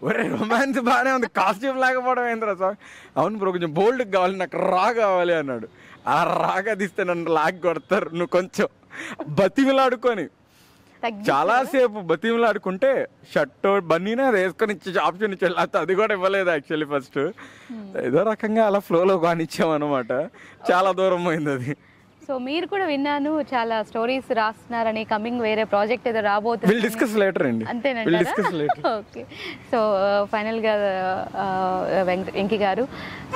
ఒరే రొమాన్స్ బాగానే ఉంది, కాస్ట్యూమ్ లేకపోవడం ఏంద్రా సార్. అవును బ్రో కొంచెం బోల్డ్ కావాలి, నాకు రా కావాలి అన్నాడు. ఆ రాగా తీస్తే నన్ను లాగ్ కొడతారు. నువ్వు కొంచెం బతిమిలాడుకొని చాలాసేపు బతిమిలాడుకుంటే షర్ట్ బన్నీనే అది వేసుకొని ఇచ్చి ఆప్షన్ ఇచ్చాడు. అది కూడా ఇవ్వలేదు యాక్చువల్లీ ఫస్ట్. ఏదో రకంగా అలా ఫ్లోలో కానిచ్చామన్నమాట. చాలా దూరం పోయింది అది. సో మీరు కూడా విన్నాను చాలా స్టోరీస్ రాస్తున్నారని, కమింగ్ వేరే ప్రాజెక్ట్ ఏదో రాబోతుంది. విల్ డిస్కస్ లేటర్ అండి. అంతేనండి. ఓకే. సో ఫైనల్గా వెంకీ గారు,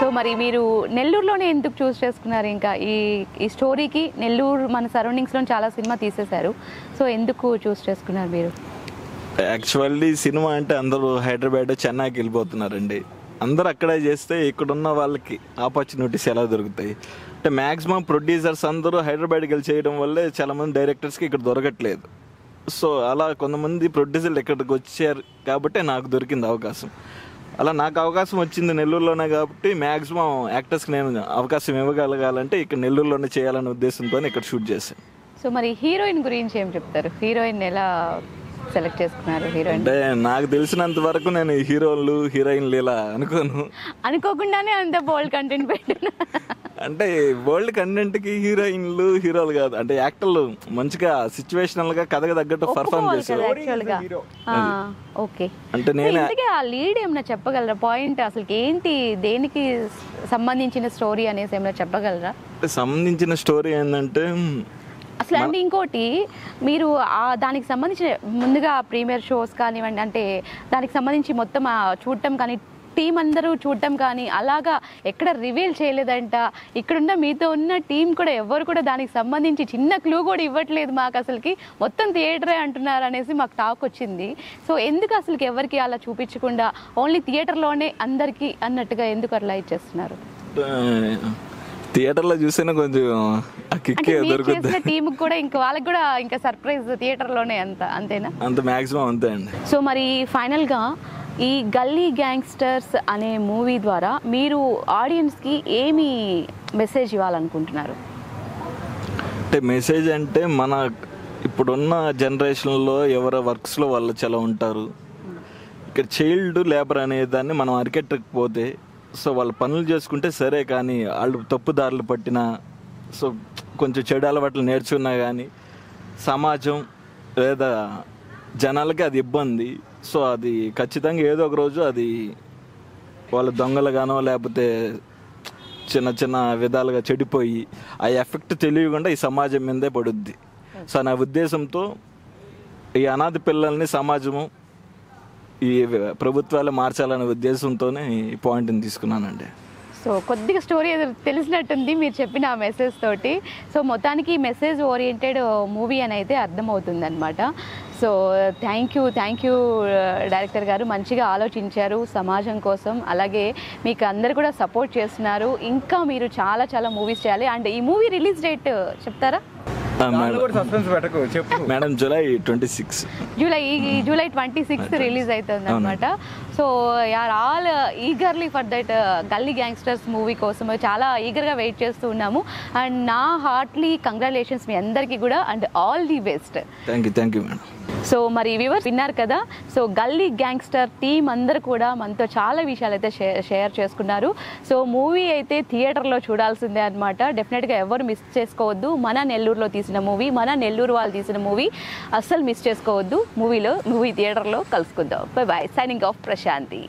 సో మరి మీరు నెల్లూరులోనే ఎందుకు చూస్ చేసుకున్నారు? ఇంకా ఈ స్టోరీకి నెల్లూరు మన సరౌండింగ్స్లో చాలా సినిమా తీసేశారు, సో ఎందుకు చూస్ చేసుకున్నారు మీరు? యాక్చువల్లీ సినిమా అంటే అందరూ హైదరాబాద్ చెన్నైకి వెళ్ళిపోతున్నారండి. అందరూ అక్కడే చేస్తే ఇక్కడున్న వాళ్ళకి ఆపర్చునిటీస్ ఎలా దొరుకుతాయి అంటే మ్యాక్సిమం ప్రొడ్యూసర్స్ అందరూ హైదరాబాద్కి వెళ్ళి చేయడం వల్లే చాలామంది డైరెక్టర్స్కి ఇక్కడ దొరకట్లేదు. సో అలా కొంతమంది ప్రొడ్యూసర్లు ఇక్కడికి వచ్చారు కాబట్టి నాకు దొరికింది అవకాశం. అలా నాకు అవకాశం వచ్చింది నెల్లూరులోనే కాబట్టి మ్యాక్సిమం యాక్టర్స్కి నేను అవకాశం ఇవ్వగలగాలంటే ఇక్కడ నెల్లూరులోనే చేయాలనే ఉద్దేశంతో ఇక్కడ షూట్ చేశాను. సో మరి హీరోయిన్ గురించి ఏం చెప్తారు? హీరోయిన్ ఎలా సెలెక్ట్ చేసుకున్నారు? హీరోయిన్ అంటే నాకు తెలిసినంత వరకు నేను హీరోయిన్లు ఇలా అనుకోకుండానే అంత బోల్డ్ కంటెంట్ పెట్టిన. అంటే బోల్డ్ కంటెంట్కి హీరోలు కాదు, అంటే యాక్టర్లు మంచిగా సిచ్యువేషనల్ గా కథగా తగ్గట్టు పర్ఫార్మ్ చేశారు. ఓకే. అంటే నేను ఆ లీడ్ ఏమైనా చెప్పగలరా? పాయింట్ అసలు ఏంటి, దేనికి సంబంధించిన స్టోరీ అనేసి ఏమైనా చెప్పగలరా? సంబంధించిన స్టోరీ ఏంటంటే అసలు అంటే ఇంకోటి, మీరు దానికి సంబంధించిన ముందుగా ప్రీమియర్ షోస్ కానివ్వండి, అంటే దానికి సంబంధించి మొత్తం చూడటం కానీ, టీం అందరూ చూడటం కానీ అలాగా ఎక్కడ రివీల్ చేయలేదంట. ఇక్కడున్న మీతో ఉన్న టీం కూడా ఎవరు కూడా దానికి సంబంధించి చిన్న క్లూ కూడా ఇవ్వట్లేదు మాకు, అసలుకి మొత్తం థియేటరే అంటున్నారు అనేసి మాకు టాక్ వచ్చింది. సో ఎందుకు అసలుకి ఎవరికి అలా చూపించకుండా ఓన్లీ థియేటర్లోనే అందరికీ అన్నట్టుగా ఎందుకు అట్లా ఇచ్చేస్తున్నారు? థియేటర్లో చూసినా కొంచెం టీమ్ కూడా ఇంకా వాళ్ళకి కూడా ఇంకా సర్ప్రైజ్ థియేటర్లోనే అంతేనా? అంత మాక్సిమం అంతే అండి. సో మరి ఫైనల్గా ఈ గల్లీ గ్యాంగ్స్టర్స్ అనే మూవీ ద్వారా మీరు ఆడియన్స్కి ఏమి మెసేజ్ ఇవ్వాలనుకుంటున్నారు? అంటే మెసేజ్ అంటే మన ఇప్పుడున్న జనరేషన్లో ఎవరి వర్క్స్లో వాళ్ళు చాలా ఉంటారు. ఇక్కడ చైల్డ్ లేబర్ అనే దాన్ని మనం అరికెట్టకపోతే, సో వాళ్ళు పనులు చేసుకుంటే సరే, కానీ వాళ్ళు తప్పుదారులు పట్టినా, సో కొంచెం చెడు అలవాట్లు నేర్చుకున్నా కానీ సమాజం లేదా జనాలకి అది ఇబ్బంది. సో అది ఖచ్చితంగా ఏదో ఒక రోజు అది వాళ్ళ దొంగలుగానో లేకపోతే చిన్న చిన్న విధాలుగా చెడిపోయి ఆ ఎఫెక్ట్ తెలియకుండా ఈ సమాజం మీదే పడుద్ది. సో నా ఉద్దేశంతో ఈ అనాథ పిల్లల్ని సమాజము ఈ ప్రభుత్వాలు మార్చాలనే ఉద్దేశంతోనే ఈ పాయింట్ని తీసుకున్నానండి. సో కొద్దిగా స్టోరీ తెలిసినట్టుంది మీరు చెప్పిన ఆ మెసేజ్ తోటి. సో మొత్తానికి మెసేజ్ ఓరియంటెడ్ మూవీ అని అయితే అర్థమవుతుంది అనమాట. సో థ్యాంక్ యూ డైరెక్టర్ గారు, మంచిగా ఆలోచించారు సమాజం కోసం. అలాగే మీకు అందరు కూడా సపోర్ట్ చేస్తున్నారు. ఇంకా మీరు చాలా చాలా మూవీస్ చేయాలి. అండ్ ఈ మూవీ రిలీజ్ డేట్ చెప్తారా? మేడం జూలై 26 రిలీజ్ అవుతుంది అనమాట. సో యార్ ఆల్ ఈగర్లీ ఫర్ దట్ గల్లీ గ్యాంగ్స్టర్స్ మూవీ కోసం చాలా ఈగర్గా వెయిట్ చేస్తూ ఉన్నాము. అండ్ నా హార్ట్లీ కంగ్రాచులేషన్స్ మీ అందరికీ కూడా, and all the best. Thank you madam. So మరి వ్యూవర్స్ విన్నారు కదా, సో గల్లీ గ్యాంగ్స్టర్ టీం అందరు కూడా మనతో చాలా విషయాలు అయితే షేర్ చేసుకున్నారు. సో మూవీ అయితే థియేటర్లో చూడాల్సిందే అనమాట. డెఫినెట్గా ఎవరు మిస్ చేసుకోవద్దు. మన నెల్లూరులో తీసిన మూవీ, మన నెల్లూరు వాళ్ళు తీసిన మూవీ అస్సలు మిస్ చేసుకోవద్దు. మూవీ థియేటర్లో కలుసుకుందాం. Bye bye, signing off Prashanti.